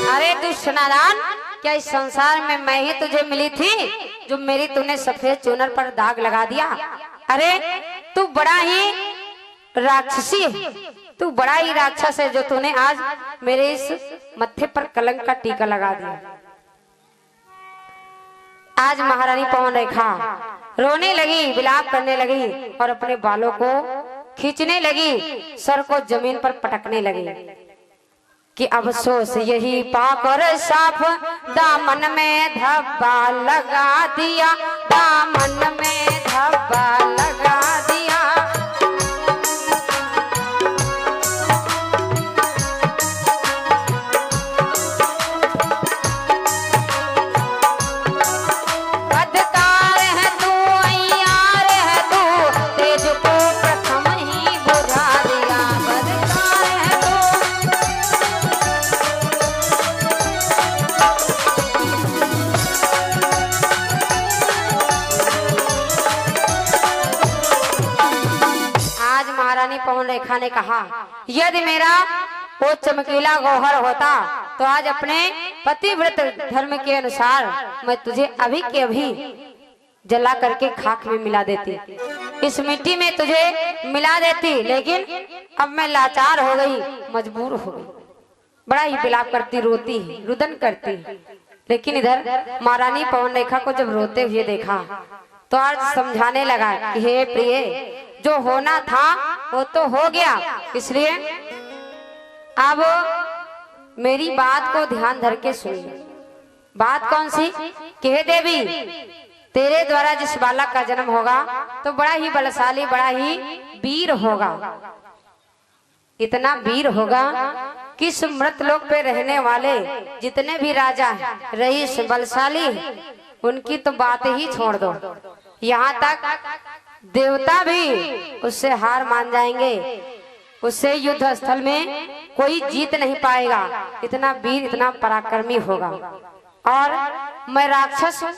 अरे दुष्टनारायण, क्या इस संसार में मैं ही तुझे मिली थी जो मेरी तूने सफेद चूनर पर दाग लगा दिया? अरे तू बड़ा ही राक्षसी है, तू बड़ा ही राक्षस है जो तूने आज मेरे इस मत्थे पर कलंक का टीका लगा दिया। आज महारानी पवन रेखा रोने लगी, विलाप करने लगी और अपने बालों को खींचने लगी, सर को जमीन पर पटकने लगी कि अफसोस यही पाकर साफ दामन में धब्बा लगा दिया, दामन में धब्बा लगा दिया। बदकार है तू, अय्यार है तू, तेज को प्रथम ही बुझा दिया। बदकार है तू, महारानी पवन रेखा ने कहा, यदि मेरा वो चमकीला गौहर होता तो आज अपने पतिव्रत धर्म के अनुसार मैं तुझे अभी के अभी जला करके खाक में मिला देती, इस मिट्टी में तुझे मिला देती, लेकिन अब मैं लाचार हो गई, मजबूर हो गई। बड़ा ही विलाप करती, रोती है, रुदन करती है। लेकिन इधर महारानी पवन रेखा को जब रोते हुए देखा तो आज समझाने लगा कि हे प्रिय, जो होना था वो तो हो गया, इसलिए अब मेरी बात को ध्यान धर के सुनिए। बात कौन सी? कि हे देवी, तेरे द्वारा जिस बालक का जन्म होगा तो बड़ा ही बलशाली, बड़ा ही वीर होगा। इतना वीर होगा कि इस मृतलोक पे रहने वाले जितने भी राजा हैं, रईस, बलशाली, उनकी तो बात ही छोड़ दो। यहाँ तक देवता भी उससे हार मान जाएंगे, उससे युद्ध स्थल में कोई जीत नहीं पाएगा। इतना वीर, इतना पराक्रमी होगा। और मैं राक्षस हूं,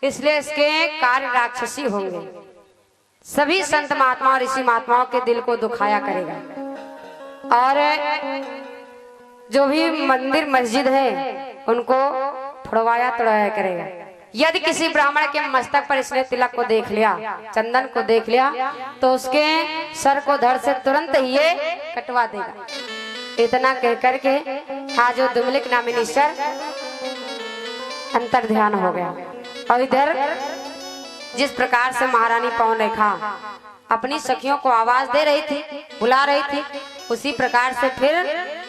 इसलिए इसके कार्य राक्षसी होंगे। सभी संत महात्मा और ऋषि महात्माओं के दिल को दुखाया करेगा। और जो भी मंदिर मस्जिद है उनको फुड़वाया तोड़वाया करेगा। यदि किसी ब्राह्मण के मस्तक पर इसने तिलक को देख लिया, चंदन को देख लिया, तो उसके सर को धड़ से तुरंत ही ये कटवा देगा। इतना कह करके आज वो दुमलिक नामी निश्चर अंतर ध्यान हो गया। और इधर जिस प्रकार से महारानी पवन रेखा अपनी सखियों को आवाज दे रही थी, बुला रही थी, उसी प्रकार से फिर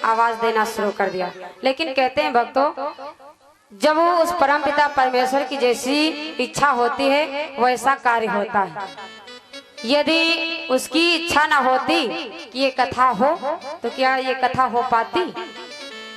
आवाज देना शुरू कर दिया। लेकिन कहते हैं भक्तों, जब वो उस परमपिता परमेश्वर की जैसी इच्छा होती है वैसा कार्य होता है। यदि उसकी इच्छा ना होती कि ये कथा हो तो क्या ये कथा हो पाती?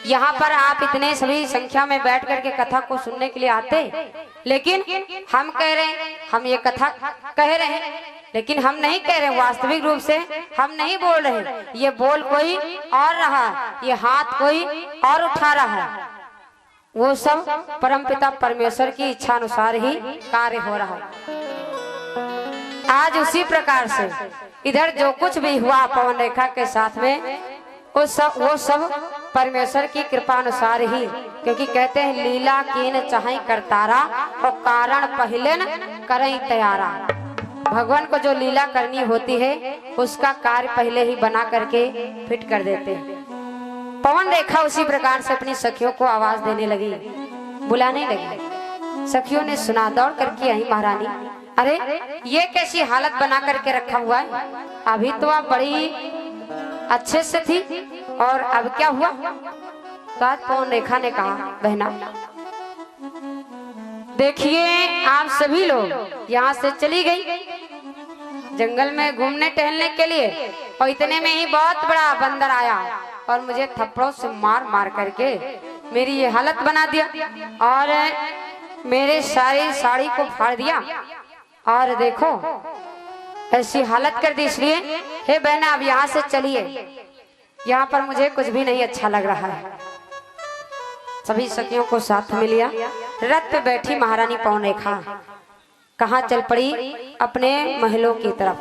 यहाँ पर आप इतने सभी संख्या में बैठ करके कथा को सुनने के लिए आते, लेकिन हम कह रहे हैं, हम ये कथा कह रहे हैं, लेकिन हम नहीं कह रहे, वास्तविक रूप से हम नहीं बोल रहे। ये बोल कोई और रहा, ये हाथ कोई और उठा रहा है। वो सब परमपिता परमेश्वर की इच्छा अनुसार ही कार्य हो रहा है। आज उसी प्रकार से इधर जो कुछ भी हुआ पवन रेखा के साथ में, वो सब परमेश्वर की कृपा अनुसार ही, क्योंकि कहते हैं लीला कीन चाहे करतारा और कारण पहले न करई तैयारा। भगवान को जो लीला करनी होती है उसका कार्य पहले ही बना करके फिट कर देते हैं। पवन रेखा उसी प्रकार से अपनी सखियों को आवाज देने लगी, बुलाने लगी। सखियों ने सुना, दौड़ करके आई महारानी, अरे ये कैसी हालत बना करके रखा हुआ है? अभी तो आप बड़ी अच्छे से थी और अब क्या हुआ? तो आज पवन रेखा ने कहा, बहना देखिए, आप सभी लोग यहाँ से चली गई जंगल में घूमने टहलने के लिए, और इतने में ही बहुत बड़ा बंदर आया और मुझे थप्पड़ों से मार मार करके मेरी ये हालत बना दिया और मेरे सारी साड़ी को फाड़ दिया और देखो ऐसी हालत कर दी। इसलिए हे बहना, अब यहाँ से चलिए, यहाँ पर मुझे कुछ भी नहीं अच्छा लग रहा है। सभी सखियों को साथ में लिया, रथ पे बैठी महारानी पवन रेखा कहाँ चल पड़ी? अपने महलों की तरफ।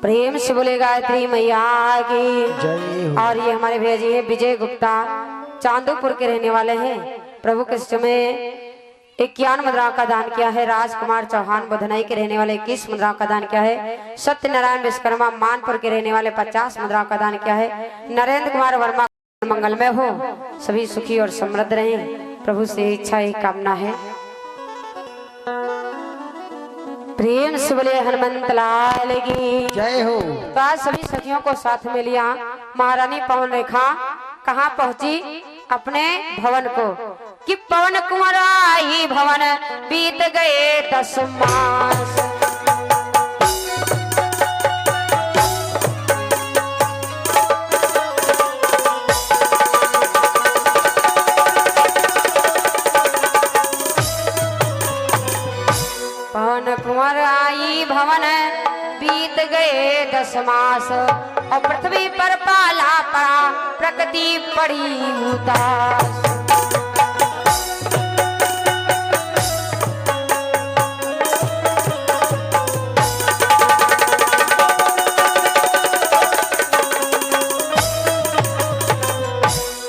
प्रेम से बोले गायत्री मैया की। और ये हमारे भैया जी है विजय गुप्ता, चांदूपुर के रहने वाले हैं। प्रभु के समय 51 मुद्राओं का दान किया है। राजकुमार चौहान बुधनाई के रहने वाले 21 मुद्राओं का दान किया है। सत्यनारायण विश्वकर्मा मानपुर के रहने वाले 50 मुद्राओं का दान किया है। नरेंद्र कुमार वर्मा मंगलमय हो, सभी सुखी और समृद्ध रहें, प्रभु से इच्छा ही कामना है। प्रेम से बोले हनुमंत लाल की जय हो। तो आज सभी सखियों को साथ में लिया महारानी पवन रेखा कहाँ पहुंची? अपने भवन को। कि पवन कुंवर आई भवन, बीत गए 10 मास। पवन कुंवर आई भवन, बीत गए 10 मास। और पृथ्वी पर पाला पड़ा, प्रकृति पड़ी उदास।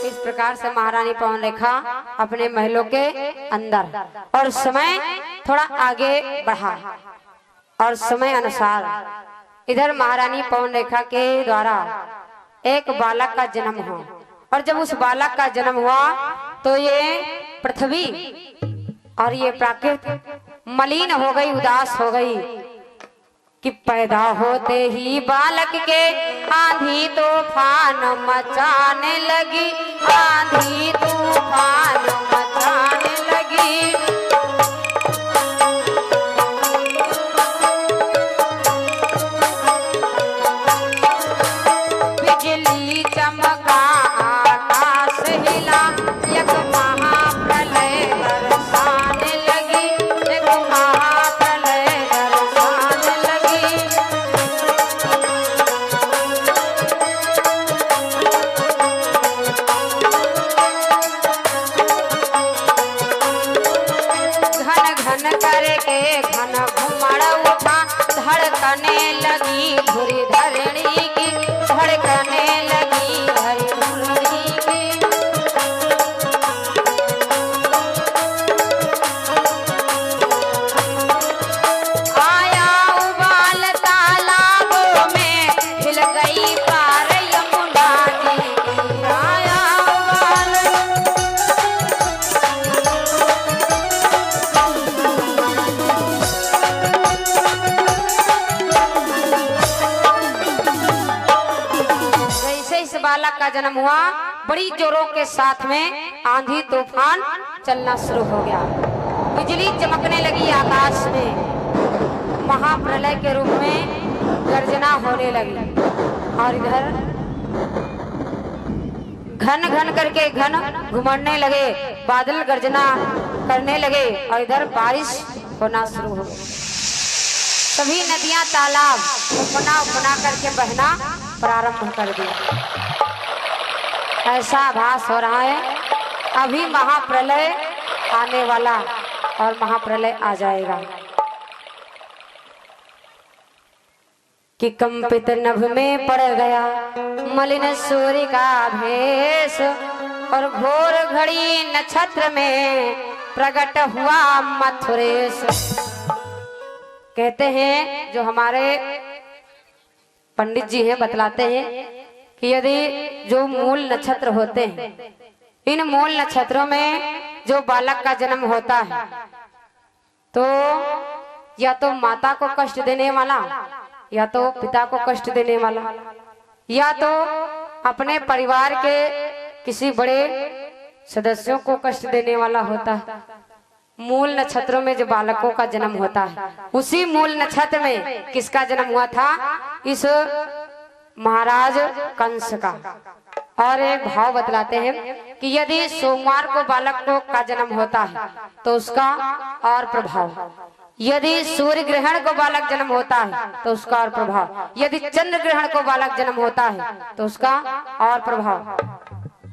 इस प्रकार से महारानी पवन रेखा अपने महलों के अंदर, और समय थोड़ा आगे बढ़ा और समय अनुसार इधर महारानी पवन रेखा के द्वारा एक बालक का जन्म हुआ। और जब उस बालक का जन्म हुआ तो ये पृथ्वी और ये प्रकृति मलिन हो गई, उदास हो गई कि पैदा होते ही बालक के आंधी तूफान मचाने लगी, आंधी तूफान मचाने लगी। बिजली चमका आकाश हिला, एक महाप्रलय बरसाने लगी, एक महाप्रलय बरसाने लगी। घन घन करके घन घुमड़ उठा, धड़कने लगी धुरी धरणी की, धड़कने लगी धरी धरणी की। आया उबाल तालाबों में, हिल गई पार यमुना जी की। आया उबाल जैसे इस बालक का जन्म हुआ, बड़ी जोरों के साथ में आंधी तूफान चलना शुरू हो गया, बिजली चमकने लगी आकाश में, महाप्रलय के रूप में गर्जना होने लगी। और इधर घन घन करके घन घुमड़ने लगे, बादल गर्जना करने लगे, और इधर बारिश होना शुरू हो गई। सभी नदियां तालाब उपना उपना करके बहना प्रारंभ कर दिया। ऐसा आभास हो रहा है अभी महाप्रलय आने वाला, और महाप्रलय आ जाएगा। कि कंपित नभ में पड़ गया मलिन सूर्य का भेष, और घोर घड़ी नक्षत्र में प्रकट हुआ मथुरेश। कहते हैं जो हमारे पंडित जी हैं बतलाते हैं कि यदि जो मूल नक्षत्र होते हैं, इन मूल नक्षत्रों में जो बालक का जन्म होता है, तो या तो माता को कष्ट देने वाला, या तो पिता को कष्ट देने वाला, या तो अपने परिवार के किसी बड़े सदस्यों को कष्ट देने वाला होता है। मूल नक्षत्रों में जो बालकों का जन्म होता है, उसी मूल नक्षत्र में किसका जन्म हुआ था? इस महाराज कंस का। और एक भाव बतलाते हैं कि यदि सोमवार को बालक को का जन्म होता है तो उसका और प्रभाव, यदि सूर्य ग्रहण को बालक जन्म होता है तो उसका और प्रभाव, यदि चंद्र ग्रहण को बालक जन्म होता है तो उसका और प्रभाव।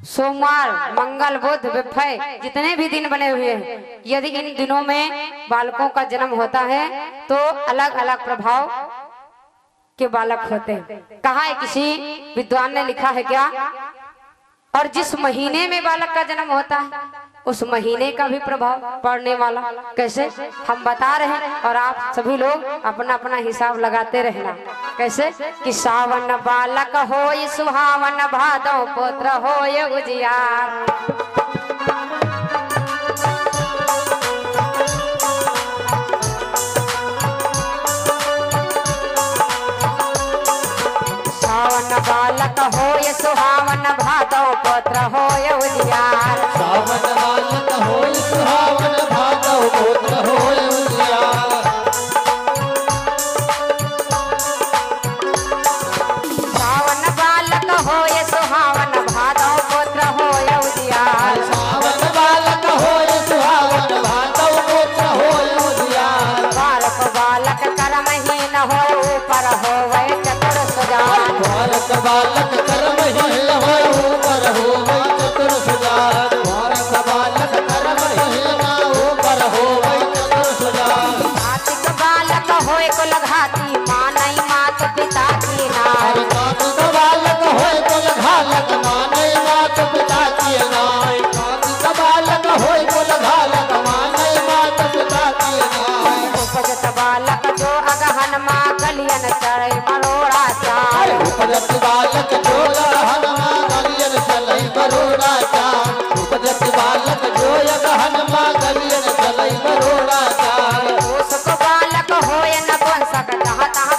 सोमवार, मंगल, बुध, विफय जितने भी दिन बने हुए हैं, यदि इन दिनों में बालकों का जन्म होता है तो अलग अलग प्रभाव के बालक होते हैं। कहा है किसी विद्वान ने लिखा है क्या? और जिस महीने में बालक का जन्म होता है उस महीने का भी प्रभाव पड़ने वाला। कैसे हम बता रहे हैं, और आप सभी लोग अपना अपना हिसाब लगाते रहना। कैसे कि सावन बालक होय सुहावन, भादो पुत्र होय उजियार। सावन बालक होय सुहावन, भादो पुत्र होय उजियार। सावन बालक होय सुहावन, भादो पुत्र होय उजियार। सावन बालक होय सुहावन, भादो पुत्र होय उजियार। सावन बालक होय सुहावन, भादो पुत्र होय उजियार। बालक बालक कर्महीन होय, ऊपर होवै चतुर सुजान। भारत बालक कर्महीन होय, ऊपर होवै चतुर सुजान। भारत बालक कर्महीन, ऊपर होवै चतुर सुजान। घातिक बालक होय कुलघाती, मानई मात पिता की नाय। कार्तिक बालक होय कुलघालक, मानै मात पिता की नाय। कार्तिक बालक होय कुलघालक, मानै मात पिता की नाय। उपजत बालक जो अगहन मा, गलियन चढ़ै मरोड़ा चार। उपजत बालक जो अगहन मा, गलियन चलै मरोड़ा चार। उपजत बालक जो अगहन मा, गलियन चलै मरोड़ा चार। उसको बालक होय नपुंसक, जहाँ तहाँ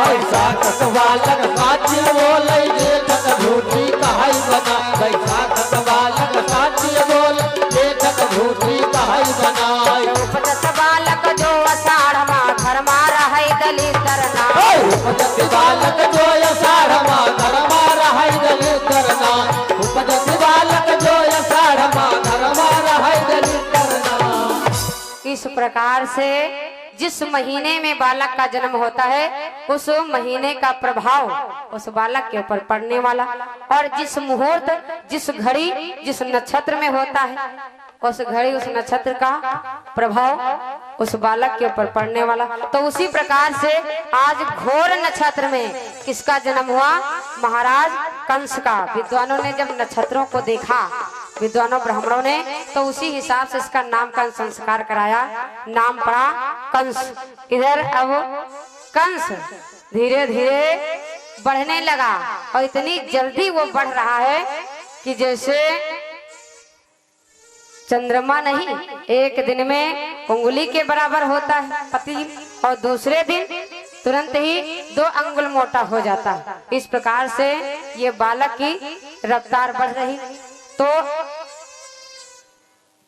बैसाख का बालक साथी बोले जेठक झूठी कहाई बना बैसाख का बालक साथी बोले जेठक झूठी कहाई बनाई उपजत बालक जो अषाढ़ माह घर मारा है दलितर नाम उपजत बालक जो अषाढ़ माह घर मारा है दलितर नाम उपजत बालक जो अषाढ़ माह घर मारा है दलितर नाम। इस प्रकार से जिस महीने में बालक का जन्म होता है उस महीने का प्रभाव उस बालक के ऊपर पड़ने वाला और जिस मुहूर्त जिस घड़ी जिस नक्षत्र में होता है उस घड़ी उस नक्षत्र का प्रभाव उस बालक के ऊपर पड़ने वाला। तो उसी प्रकार से आज घोर नक्षत्र में किसका जन्म हुआ? महाराज कंस का। विद्वानों ने जब नक्षत्रों को देखा विद्वानों ब्राह्मणों ने तो उसी हिसाब से इसका नामकरण संस्कार कराया, नाम पड़ा कंस। इधर अब कंस धीरे धीरे बढ़ने लगा और इतनी जल्दी वो बढ़ रहा है कि जैसे चंद्रमा नहीं एक दिन में उंगली के बराबर होता है पति और दूसरे दिन तुरंत ही 2 अंगुल मोटा हो जाता है। इस प्रकार से ये बालक की रफ्तार बढ़ रही। तो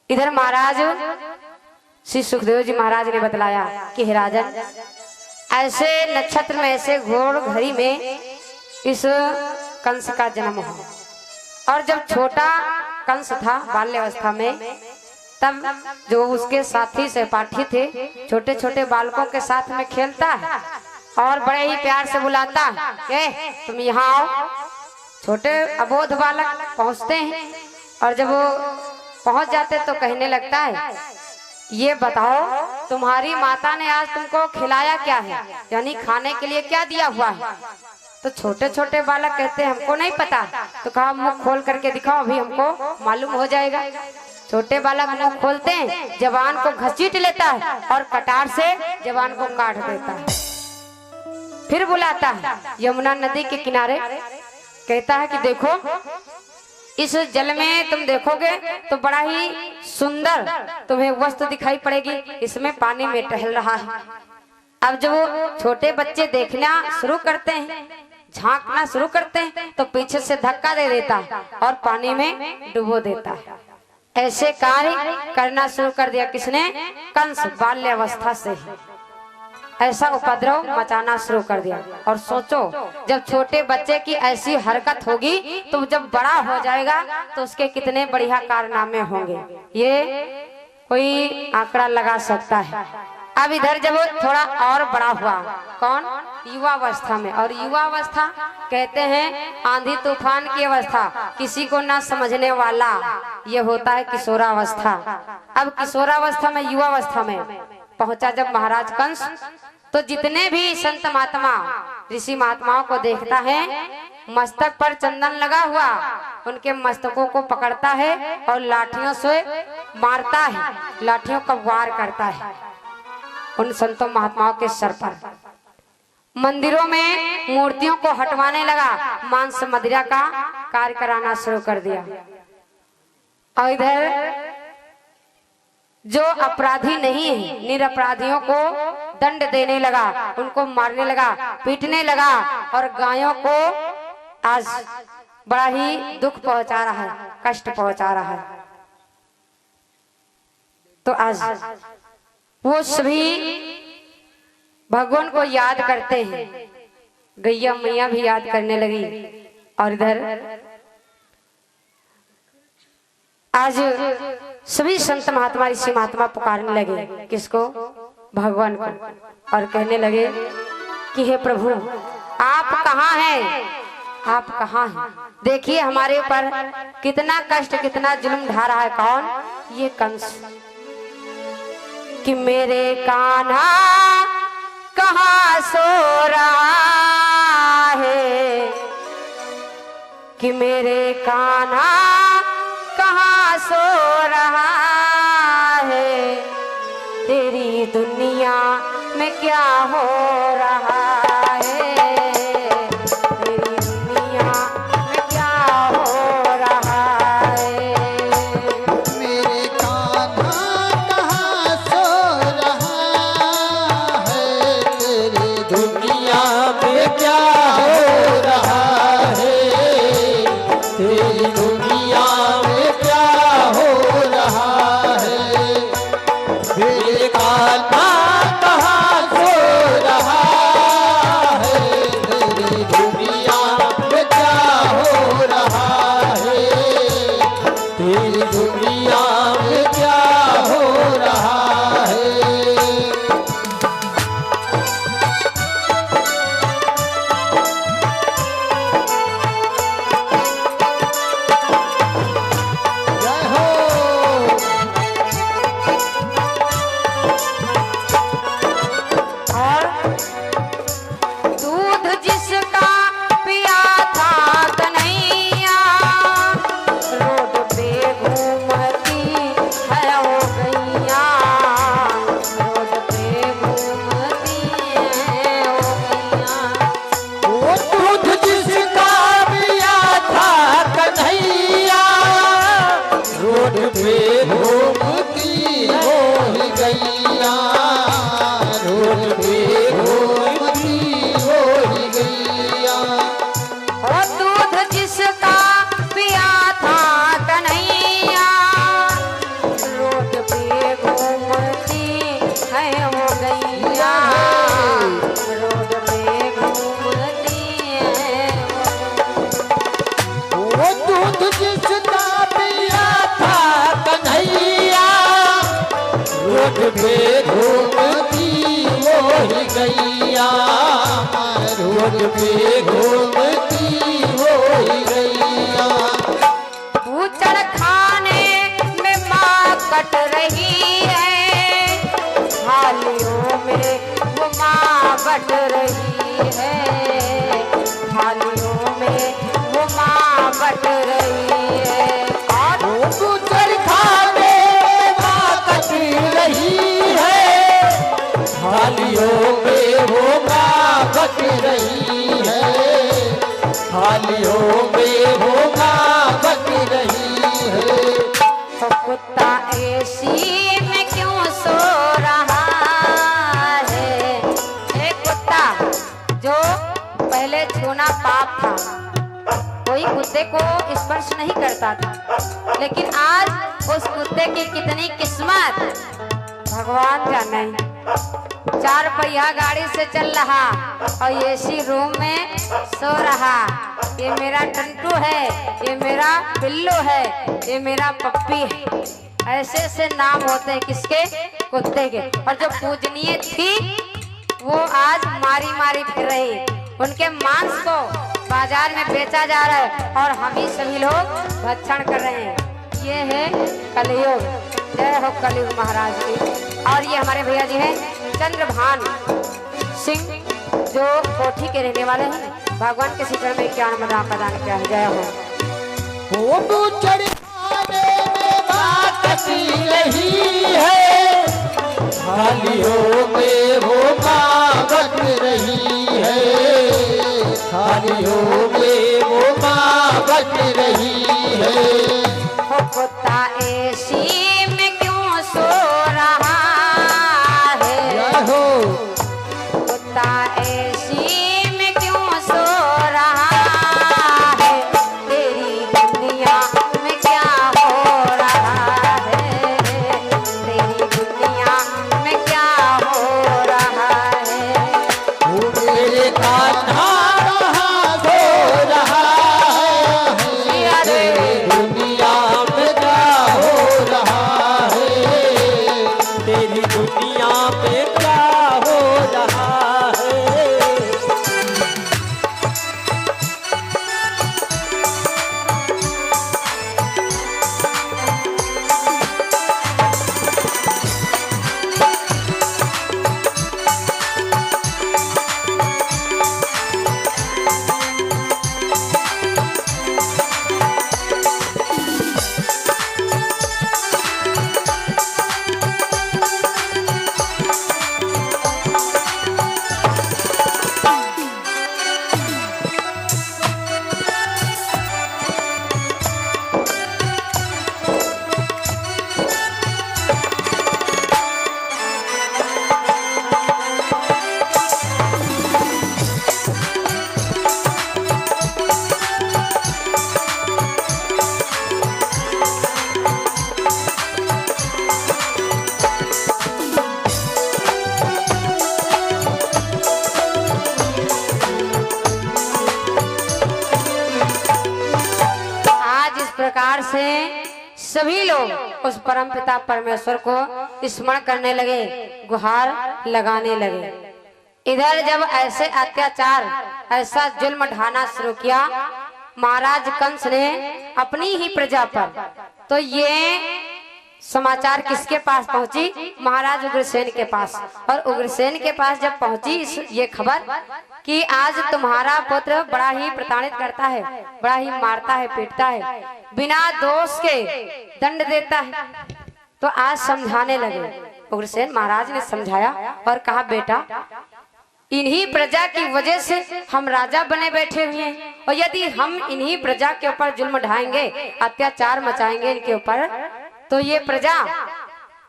इधर महाराज श्री सुखदेव जी महाराज ने बतलाया कि हे राजन ऐसे नक्षत्र में ऐसे घोर घड़ी में इस कंस का जन्म हो और जब छोटा कंस था बाल्यावस्था में तब जो उसके साथी सहपाठी थे छोटे छोटे बालकों के साथ में खेलता है और बड़े ही प्यार से बुलाता है तुम यहाँ आओ। छोटे अबोध बालक पहुँचते हैं और जब वो पहुँच जाते तो कहने लगता है ये बताओ तुम्हारी माता ने आज तुमको खिलाया क्या है, यानी खाने के लिए क्या दिया हुआ है। तो छोटे छोटे बालक कहते हैं हमको नहीं पता। तो कहा मुंह खोल करके दिखाओ अभी हमको मालूम हो जाएगा। छोटे बालक मुंह खोलते हैं जवान को घसीट लेता है और कटार से जवान को काट देता है। फिर बुलाता है यमुना नदी के किनारे, कहता है कि देखो इस जल में तुम देखोगे तो बड़ा ही सुंदर तुम्हें वस्तु दिखाई पड़ेगी, इसमें पानी में टहल रहा है। अब जब छोटे बच्चे देखना शुरू करते हैं झांकना शुरू करते हैं तो पीछे से धक्का दे देता है और पानी में डुबो देता है। ऐसे कार्य करना शुरू कर दिया किसने? कंस बाल्यावस्था से ही ऐसा उपद्रव मचाना शुरू कर दिया। और सोचो जब छोटे बच्चे की ऐसी हरकत होगी तो जब बड़ा हो जाएगा तो उसके कितने बढ़िया कारनामे होंगे, ये कोई आंकड़ा लगा सकता है। अब इधर जब थोड़ा और बड़ा हुआ, कौन? युवावस्था में। और युवावस्था कहते हैं आंधी तूफान की अवस्था, किसी को ना समझने वाला, ये होता है किशोरावस्था। अब किशोरावस्था में युवावस्था में पहुंचा जब महाराज कंस तो जितने भी संत महात्मा ऋषि महात्माओं को देखता है मस्तक पर चंदन लगा हुआ उनके मस्तकों को पकड़ता है और लाठियों से मारता है, लाठियों का वार करता है उन संतों महात्माओं के सर पर। मंदिरों में मूर्तियों को हटवाने लगा, मांस मदिरा का कार्य कराना शुरू कर दिया। और इधर जो अपराधी नहीं है निरपराधियों को दंड देने लगा, उनको मारने लगा, पीटने लगा और गायों को आज बड़ा ही दुख पहुंचा रहा है, कष्ट पहुंचा रहा है। तो आज वो सभी भगवान को याद करते हैं, गैया मैया भी याद करने लगी। और इधर आज सभी संत महात्मा ऋषि महात्मा पुकारने लगे किसको? भगवान को, और कहने लगे कि हे प्रभु आप कहाँ हैं, आप कहाँ हैं? देखिए हमारे ऊपर कितना कष्ट कितना जुल्म ढा रहा है। कौन? ये कंस। कि मेरे कान्हा कहाँ सो रहा है, कि मेरे कान्हा कहाँ सो रहा है, तेरी दुनिया में क्या हो रहा है, तेरी दुनिया में क्या हो रहा है। मेरे कान्हा कहाँ सो रहा है, तेरी दुनिया में पे घूमती वो ही गैया, रोड पे घूमती वो ही गैया। बूचड़ खाने में माँ कट रही है, थालियों में वो माँ बट रही है, थालियों में वो माँ बट रही है। और बूचड़ खाने में माँ कट रही है, थालियों में वो माँ बट रही है, थालियों में वो माँ बट रही है। तो कुत्ता एसी में क्यों सो रहा है? एक कुत्ता जो पहले छूना पाप था, कोई कुत्ते को स्पर्श नहीं करता था, लेकिन आज उस कुत्ते की कितनी किस्मत भगवान जाने। 4 पहिया गाड़ी से चल रहा और एसी रूम में सो रहा। ये मेरा टंटू है, ये मेरा पिल्लू है, ये मेरा पप्पी है। ऐसे ऐसे नाम होते हैं किसके? कुत्ते के। और जो पूजनीय थी वो आज मारी मारी फिर रही, उनके मांस को बाजार में बेचा जा रहा है और हम ही सभी लोग भक्षण कर रहे हैं। ये है कलयुग। जय हो कलयुग महाराज की। और ये हमारे भैया जी हैं चंद्रभान सिंह, जो कोठी के रहने वाले हैं। भगवान के शिखर में ज्ञान मदान प्रदान किया है। जय हो। वो बूचड़ खाने में माँ कटी रही है, थालियों में वो माँ बट रही है, थालियों में वो माँ बट रही है। हो कुत्ता एसी में क्यों सो रहा है? जय हो। कुत्ता एसी में क्यों सो रहा है? तेरी दुनिया में क्या हो रहा है? तेरी दुनिया में क्या हो रहा है? वो मेरे कान्हा कहाँ सो रहा है, तेरी दुनिया में क्या हो रहा है, तेरी दुनिया में क्या हो रहा है। प्रकार से सभी लोग उस परम पिता परमेश्वर को स्मरण करने लगे, गुहार लगाने लगे। इधर जब ऐसे अत्याचार, ऐसा जुल्म ढाना शुरू किया महाराज कंस ने अपनी ही प्रजा पर, तो ये समाचार किसके पास पहुंची? महाराज उग्रसेन के पास। और उग्रसेन के पास जब पहुंची ये खबर कि आज तुम्हारा पुत्र बड़ा ही प्रताड़ित करता है, बड़ा ही मारता है, पीटता है, बिना दोष के दंड देता है, तो आज समझाने लगे। उग्रसेन महाराज ने समझाया और कहा, बेटा इन्हीं प्रजा की वजह से हम राजा बने बैठे हुए हैं, और यदि हम इन्हीं प्रजा के ऊपर जुल्म ढाएंगे, अत्याचार मचाएंगे इनके ऊपर, तो ये प्रजा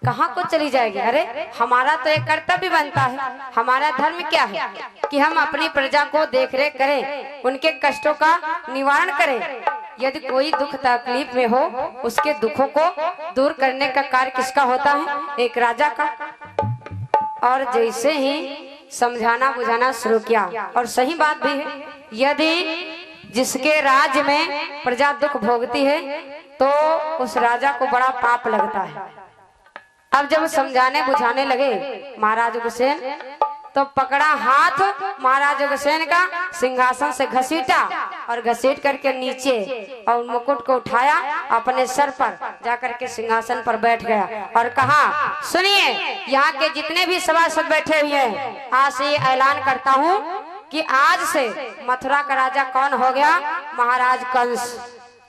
कहाँ को चली जाएगी। अरे हमारा तो एक कर्तव्य बनता है, हमारा धर्म क्या है कि हम अपनी प्रजा को देख रेख करें, उनके कष्टों का निवारण करें। यदि कोई दुख तकलीफ में हो, उसके दुखों को दूर करने का कार्य किसका होता है? एक राजा का। और जैसे ही समझाना बुझाना शुरू किया, और सही बात भी है, यदि जिसके राज्य में प्रजा दुख भोगती है तो उस राजा को बड़ा पाप लगता है। अब जब समझाने बुझाने लगे महाराज उग्रसेन, तो पकड़ा हाथ महाराज उग्रसेन का, सिंहासन से घसीटा और घसीट करके नीचे और मुकुट को उठाया, अपने सर पर जाकर के सिंहासन पर बैठ गया और कहा, सुनिए यहाँ के जितने भी सभासद बैठे हुए हैं, आज से ये ऐलान करता हूँ कि आज से मथुरा का राजा कौन हो गया? महाराज कंस।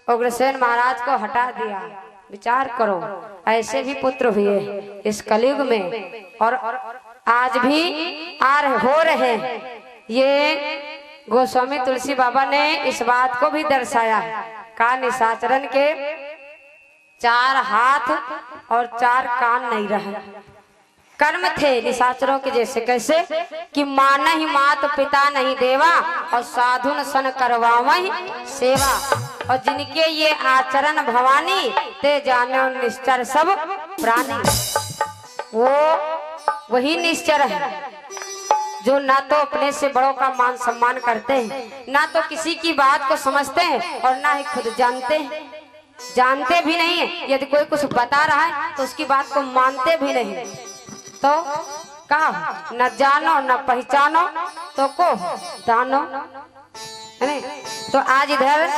उग्रसेन महाराज को हटा दिया। विचार करो, ऐसे भी पुत्र हुए इस कलयुग में और आज भी हो रहे हैं। ये गोस्वामी तुलसी बाबा ने इस बात को भी दर्शाया है। का निशाचरण के 4 हाथ और 4 कान नहीं रहे, कर्म थे निशाचरों के जैसे। कैसे कि मान ही मात पिता नहीं देवा और साधुन सन करवावई सेवा, और जिनके ये आचरण भवानी ते जाने निश्चर सब प्राणी। वही निश्चर है जो ना तो अपने से बड़ों का मान सम्मान करते हैं, ना तो किसी की बात को समझते हैं और ना ही खुद जानते हैं। जानते भी नहीं है, यदि कोई कुछ बता रहा है तो उसकी बात को मानते भी नहीं। तो कहा न जानो न पहचानो तो को जानो, है नहीं? तो आज इधर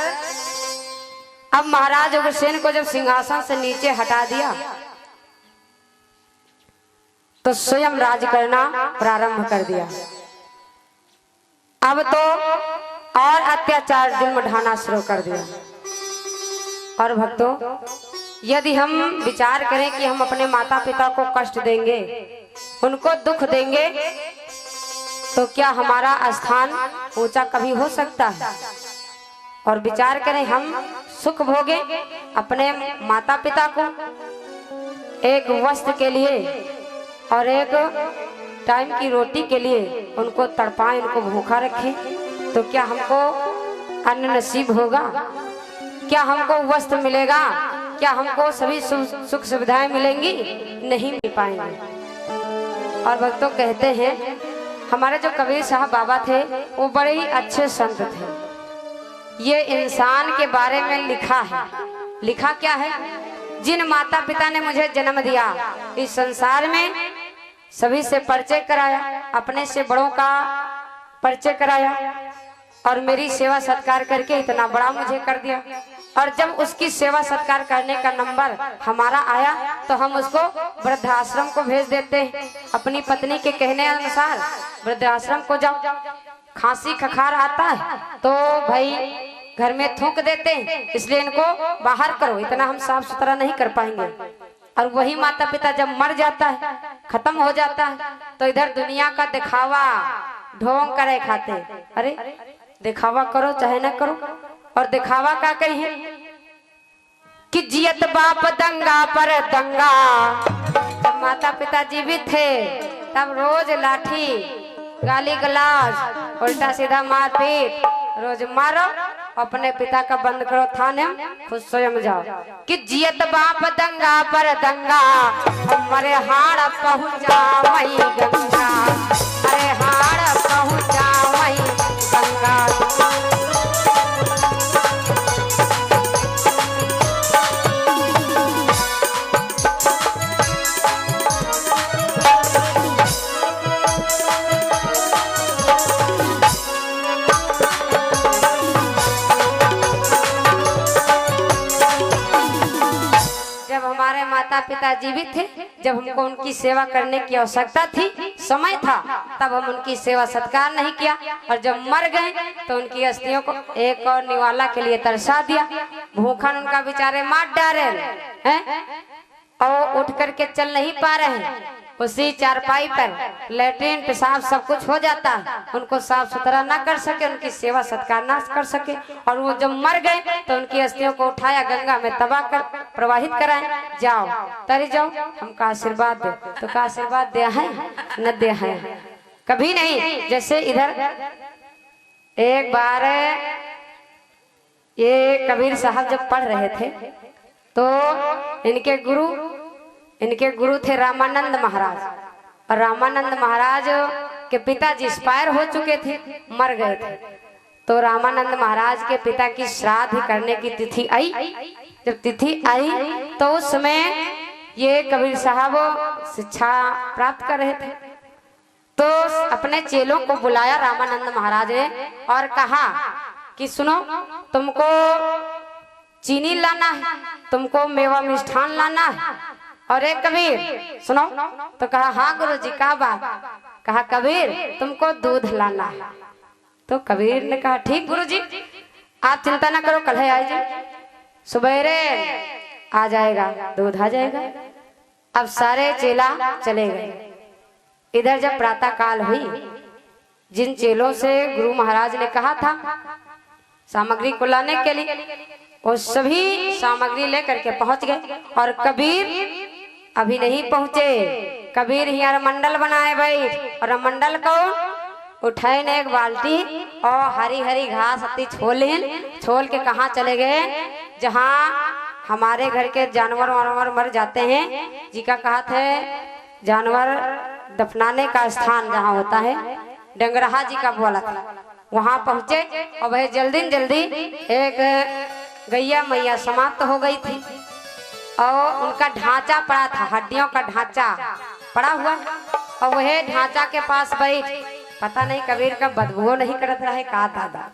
अब महाराज उग्रसेन को जब सिंहासन से नीचे हटा दिया तो स्वयं राज करना प्रारंभ कर दिया। अब तो और अत्याचार जुल्म ढाना शुरू कर दिया। और भक्तों, यदि हम विचार करें कि हम अपने माता पिता को कष्ट देंगे, उनको दुख देंगे, तो क्या हमारा स्थान ऊंचा कभी हो सकता है? और विचार करें, हम सुख भोगे अपने माता पिता को एक वस्त्र के लिए और एक टाइम की रोटी के लिए उनको तड़पाएं, उनको भूखा रखें, तो क्या हमको अन्न नसीब होगा? क्या हमको वस्त्र मिलेगा? क्या हमको सभी सुख सुविधाएं मिलेंगी? नहीं मिल पाएंगे। और भक्तों कहते हैं, हमारे जो कबीर साहब बाबा थे वो बड़े ही अच्छे संत थे। ये इंसान के बारे में लिखा है। लिखा क्या है? जिन माता पिता ने मुझे जन्म दिया, इस संसार में सभी से परिचय कराया, अपने से बड़ों का परिचय कराया और मेरी सेवा सत्कार करके इतना बड़ा मुझे कर दिया। और जब उसकी सेवा सत्कार करने का नंबर हमारा आया तो हम उसको वृद्धाश्रम को भेज देते हैं। अपनी पत्नी के कहने अनुसार वृद्धाश्रम को जाओ, खांसी खखार आता है तो भाई घर में थूक देते हैं, इसलिए इनको बाहर करो, इतना हम साफ सुथरा नहीं कर पाएंगे। और वही माता पिता जब मर जाता है, खत्म हो जाता है, तो इधर दुनिया का दिखावा ढोंग करे खाते। अरे दिखावा करो चाहे ना करो। और दिखावा का कहिए कि जियत बाप दंगा पर दंगा। जब माता पिता जीवित थे तब रोज लाठी, गाली गलाज, उल्टा सीधा मारपीट, रोज मारो, अपने पिता का बंद करो थाने, खुद स्वयं जाओ। कि जियत बाप दंगा पर दंगा, हमारे हाड़ पहुंचा वही गंगा, अरे हाड़ पहुंचा वही गंगा। हमारे माता पिता जीवित थे, जब हमको उनकी सेवा करने की आवश्यकता थी, समय था, तब हम उनकी सेवा सत्कार नहीं किया। और जब मर गए तो उनकी अस्थियों को एक और निवाला के लिए तरसा दिया। भूखन उनका बेचारे मार डाले हैं और उठ करके चल नहीं पा रहे हैं, उसी चारपाई पर लेटरिन पेशाब सब कुछ हो जाता है, उनको साफ सुथरा ना कर सके, उनकी सेवा सत्कार ना कर सके। और वो जब मर गए तो उनकी अस्थियों को उठाया, गंगा में तबाह कर प्रवाहित कराए, जाओ तरी जाओ, हमका आशीर्वाद दे। तो का आशीर्वाद दिया है न दिया है? कभी नहीं। जैसे इधर एक बार ये कबीर साहब जब पढ़ रहे थे तो इनके गुरु थे रामानंद महाराज। और रामानंद महाराज के पिताजी एक्सपायर हो चुके थे, मर गए थे। तो रामानंद महाराज के पिता की श्राद्ध करने की तिथि आई। जब तिथि आई तो उस समय ये कबीर साहब शिक्षा प्राप्त कर रहे थे, तो अपने चेलों को बुलाया रामानंद महाराज ने और कहा कि सुनो, तुमको चीनी लाना है, तुमको मेवा मिष्ठान लाना है, और एक कबीर सुनो। तो कहा हाँ गुरुजी, क्या बात? कहा कबीर तुमको दूध लाना है। तो कबीर ने कहा ठीक गुरुजी, आप चिंता ना करो, कल आ जाए, सुबेरे आ जाएगा, दूध आ जाएगा। अब सारे चेला चले गए। इधर जब प्रातः काल हुई, जिन चेलों से गुरु महाराज ने कहा था सामग्री को लाने के लिए, वो सभी सामग्री लेकर के पहुंच गए, और कबीर अभी नहीं पहुंचे। कबीर ही मंडल बनाए बैठ, और मंडल को उठाए ने एक बाल्टी और हरी हरी घास अति छोल के कहाँ चले गए? जहाँ हमारे घर के जानवर वानवर मर जाते हैं, जी का कहा थे जानवर दफनाने का स्थान जहाँ होता है, डंगरहा जी का बोला था, वहां पहुंचे। और वह जल्दी एक गैया मैया समाप्त हो गई थी, और उनका ढांचा पड़ा था, हड्डियों का ढांचा पड़ा हुआ, और वह ढांचा के पास बैठ, पता नहीं कबीर का बदबू नहीं करत रहा है का दादा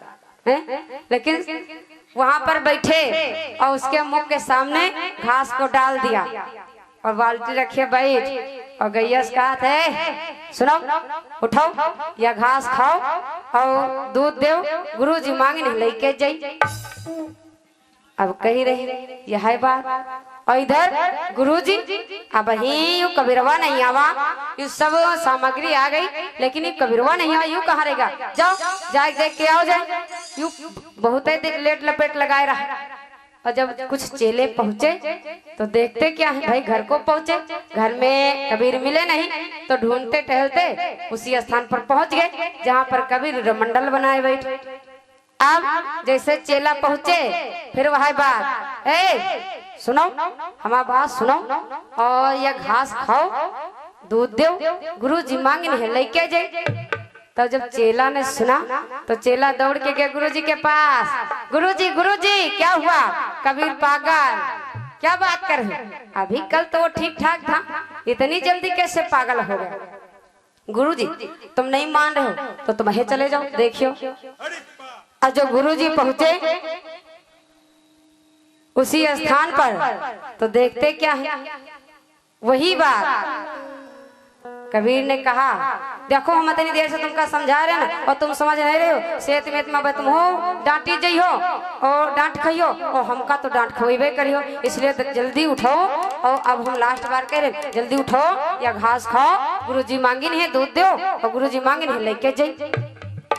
है, लेकिन वहां पर बैठे और उसके मुख के सामने घास को डाल दिया और बाल्टी रखे बैठ, और गैया से कहा थे सुनो, उठाओ या घास खाओ और दूध दो, गुरु जी मांगे नहीं लेके जाई। अब कही रही यह है बात, और इधर गुरुजी अब ही कबीरवा नहीं आवा, यू सब सामग्री आ गई, लेकिन ये कबीरवा नहीं आवा, यू कहाँ रहेगा? जाओ जाए देख के आओ जाए। यू बहुत ही लेट लपेट लगाए रहा। और जब कुछ चेले पहुंचे तो देखते क्या है भाई, घर को पहुंचे, घर में कबीर मिले नहीं, तो ढूंढते टहलते उसी स्थान पर पहुंच गए जहाँ पर कबीर मंडल बनाए बैठे। अब जैसे चेला पहुंचे, फिर वह बात, सुनो हमारा बात सुनो, और यह घास खाओ, दूध दो, गुरु जी मांगे नहीं लेके जाए। तब जब चेला ने सुना तो चेला दौड़ के गया गुरु जी के पास। गुरु जी क्या हुआ? कबीर पागल, क्या बात कर रहे? अभी कल तो वो ठीक ठाक था, इतनी जल्दी कैसे पागल हो गया? गुरु जी तुम नहीं मान रहे हो तो तुम वहीं चले जाओ, देखियो। और जो गुरु जी पहुंचे उसी स्थान पर, तो देखते क्या है, वही बात कबीर ने कहा, देखो हम इतनी देर से तुमका समझा रहे ना और तुम समझ नहीं रहे हो। सेत में तुम हो डांटी जाइ हो और डांट खाइयो, और हमका तो डांट खोइबे करियो, इसलिए तो जल्दी उठो। और अब हम लास्ट बार कह रहे, जल्दी उठो या घास खाओ, गुरुजी मांगी नहीं दूध दो, और गुरुजी मांगी नहीं लेके जाइए।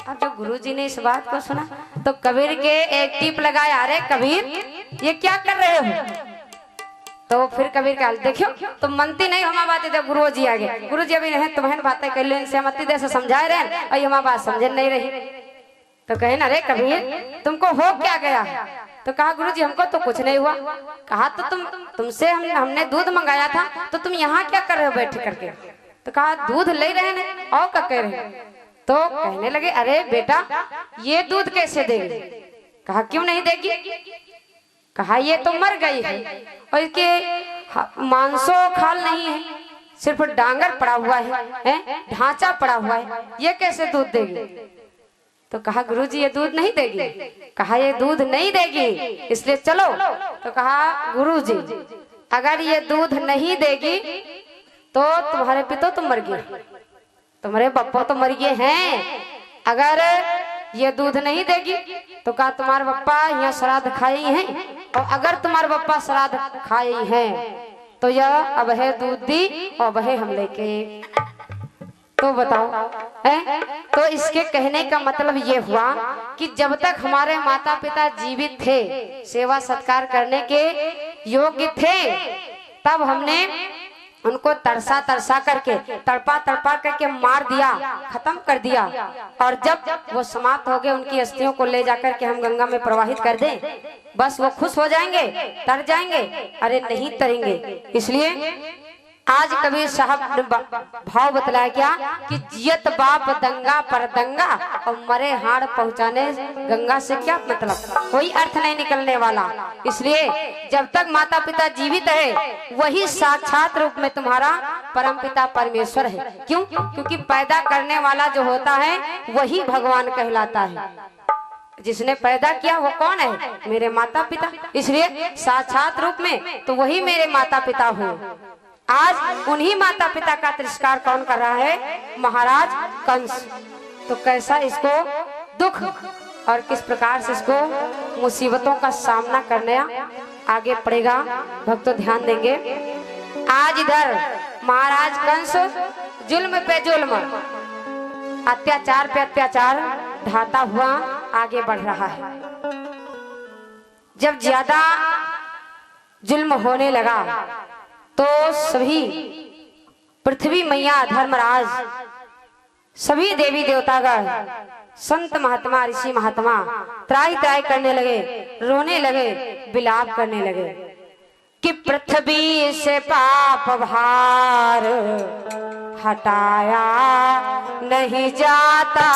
अब जो गुरुजी ने इस बात को सुना तो कबीर के एक टीप लगाया, अरे कबीर ये क्या कर रहे हो? तो फिर कबीर का देखियो तुम मनती नहीं हमारी बातें, जब गुरु जी आ गए, गुरु जी अभी नहीं तुम्हें बातें कर लो, इनसे मत दे से समझाए रहे और हमारी बात समझ नहीं रही। तो कहे ना, अरे कबीर तुमको हो क्या गया? तो कहा गुरु जी हमको तो कुछ नहीं हुआ। कहा तो तुमसे हमने दूध मंगाया था, तो तुम यहाँ क्या कर रहे हो बैठ करके? तो कहा दूध ले रहे हैं, और क्या कह रहे हैं? तो कहने लगे, अरे बेटा ये दूध कैसे देगी? कहा क्यों नहीं देगी? कहा ये तो मर गई है और इसके मांसो खाल नहीं है, सिर्फ डांगर पड़ा हुआ है, ढांचा पड़ा हुआ है, ये कैसे दूध देगी? तो कहा गुरुजी ये दूध नहीं देगी। कहा ये दूध नहीं देगी, इसलिए चलो। तो कहा गुरुजी अगर ये दूध नहीं देगी तो तुम्हारे पिता तो मर गए, तुम्हारे पप्पा तो मर गए हैं। अगर ये दूध नहीं देगी तो कहा तुम्हारे पप्पा यहाँ श्राद्ध खाए हैं, और अगर तुम्हारे पप्पा श्राद्ध खाए हैं तो यह अब है दूध दी और वह हम लेके। तो बताओ है? तो इसके कहने का मतलब ये हुआ कि जब तक हमारे माता पिता जीवित थे, सेवा सत्कार करने के योग्य थे, तब हमने उनको तरसा तरसा करके, तड़पा तड़पा करके मार दिया, खत्म कर दिया। और जब वो समाप्त हो गए, उनकी अस्थियों को ले जाकर के हम गंगा में प्रवाहित कर दें, बस वो खुश हो जाएंगे, तर जाएंगे। अरे नहीं तरेंगे, इसलिए आज कबीर साहब ने भाव बतलाया क्या कि जियत बाप दंगा पर दंगा और मरे हाड़ पहुंचाने गंगा से क्या मतलब, कोई अर्थ नहीं निकलने वाला। इसलिए जब तक माता पिता जीवित है वही साक्षात रूप में तुम्हारा परम पिता परमेश्वर है। क्यों? क्योंकि पैदा करने वाला जो होता है वही भगवान कहलाता है। जिसने पैदा किया वो कौन है? मेरे माता पिता। इसलिए साक्षात रूप में तो वही मेरे माता पिता हुए। आज उन्हीं माता पिता का तिरस्कार कौन कर रहा है? महाराज कंस। तो कैसा इसको दुख और किस प्रकार से इसको मुसीबतों का सामना करने आगे पड़ेगा, भक्तों ध्यान देंगे। आज इधर महाराज कंस जुल्म पे जुल्म, अत्याचार पे अत्याचार ढाता हुआ आगे बढ़ रहा है। जब ज्यादा जुल्म होने लगा तो सभी पृथ्वी मैया, धर्मराज, सभी देवी देवतागण, संत महात्मा, ऋषि महात्मा त्राही त्राही करने लगे, रोने लगे, विलाप करने लगे कि पृथ्वी से पाप भार हटाया नहीं जाता,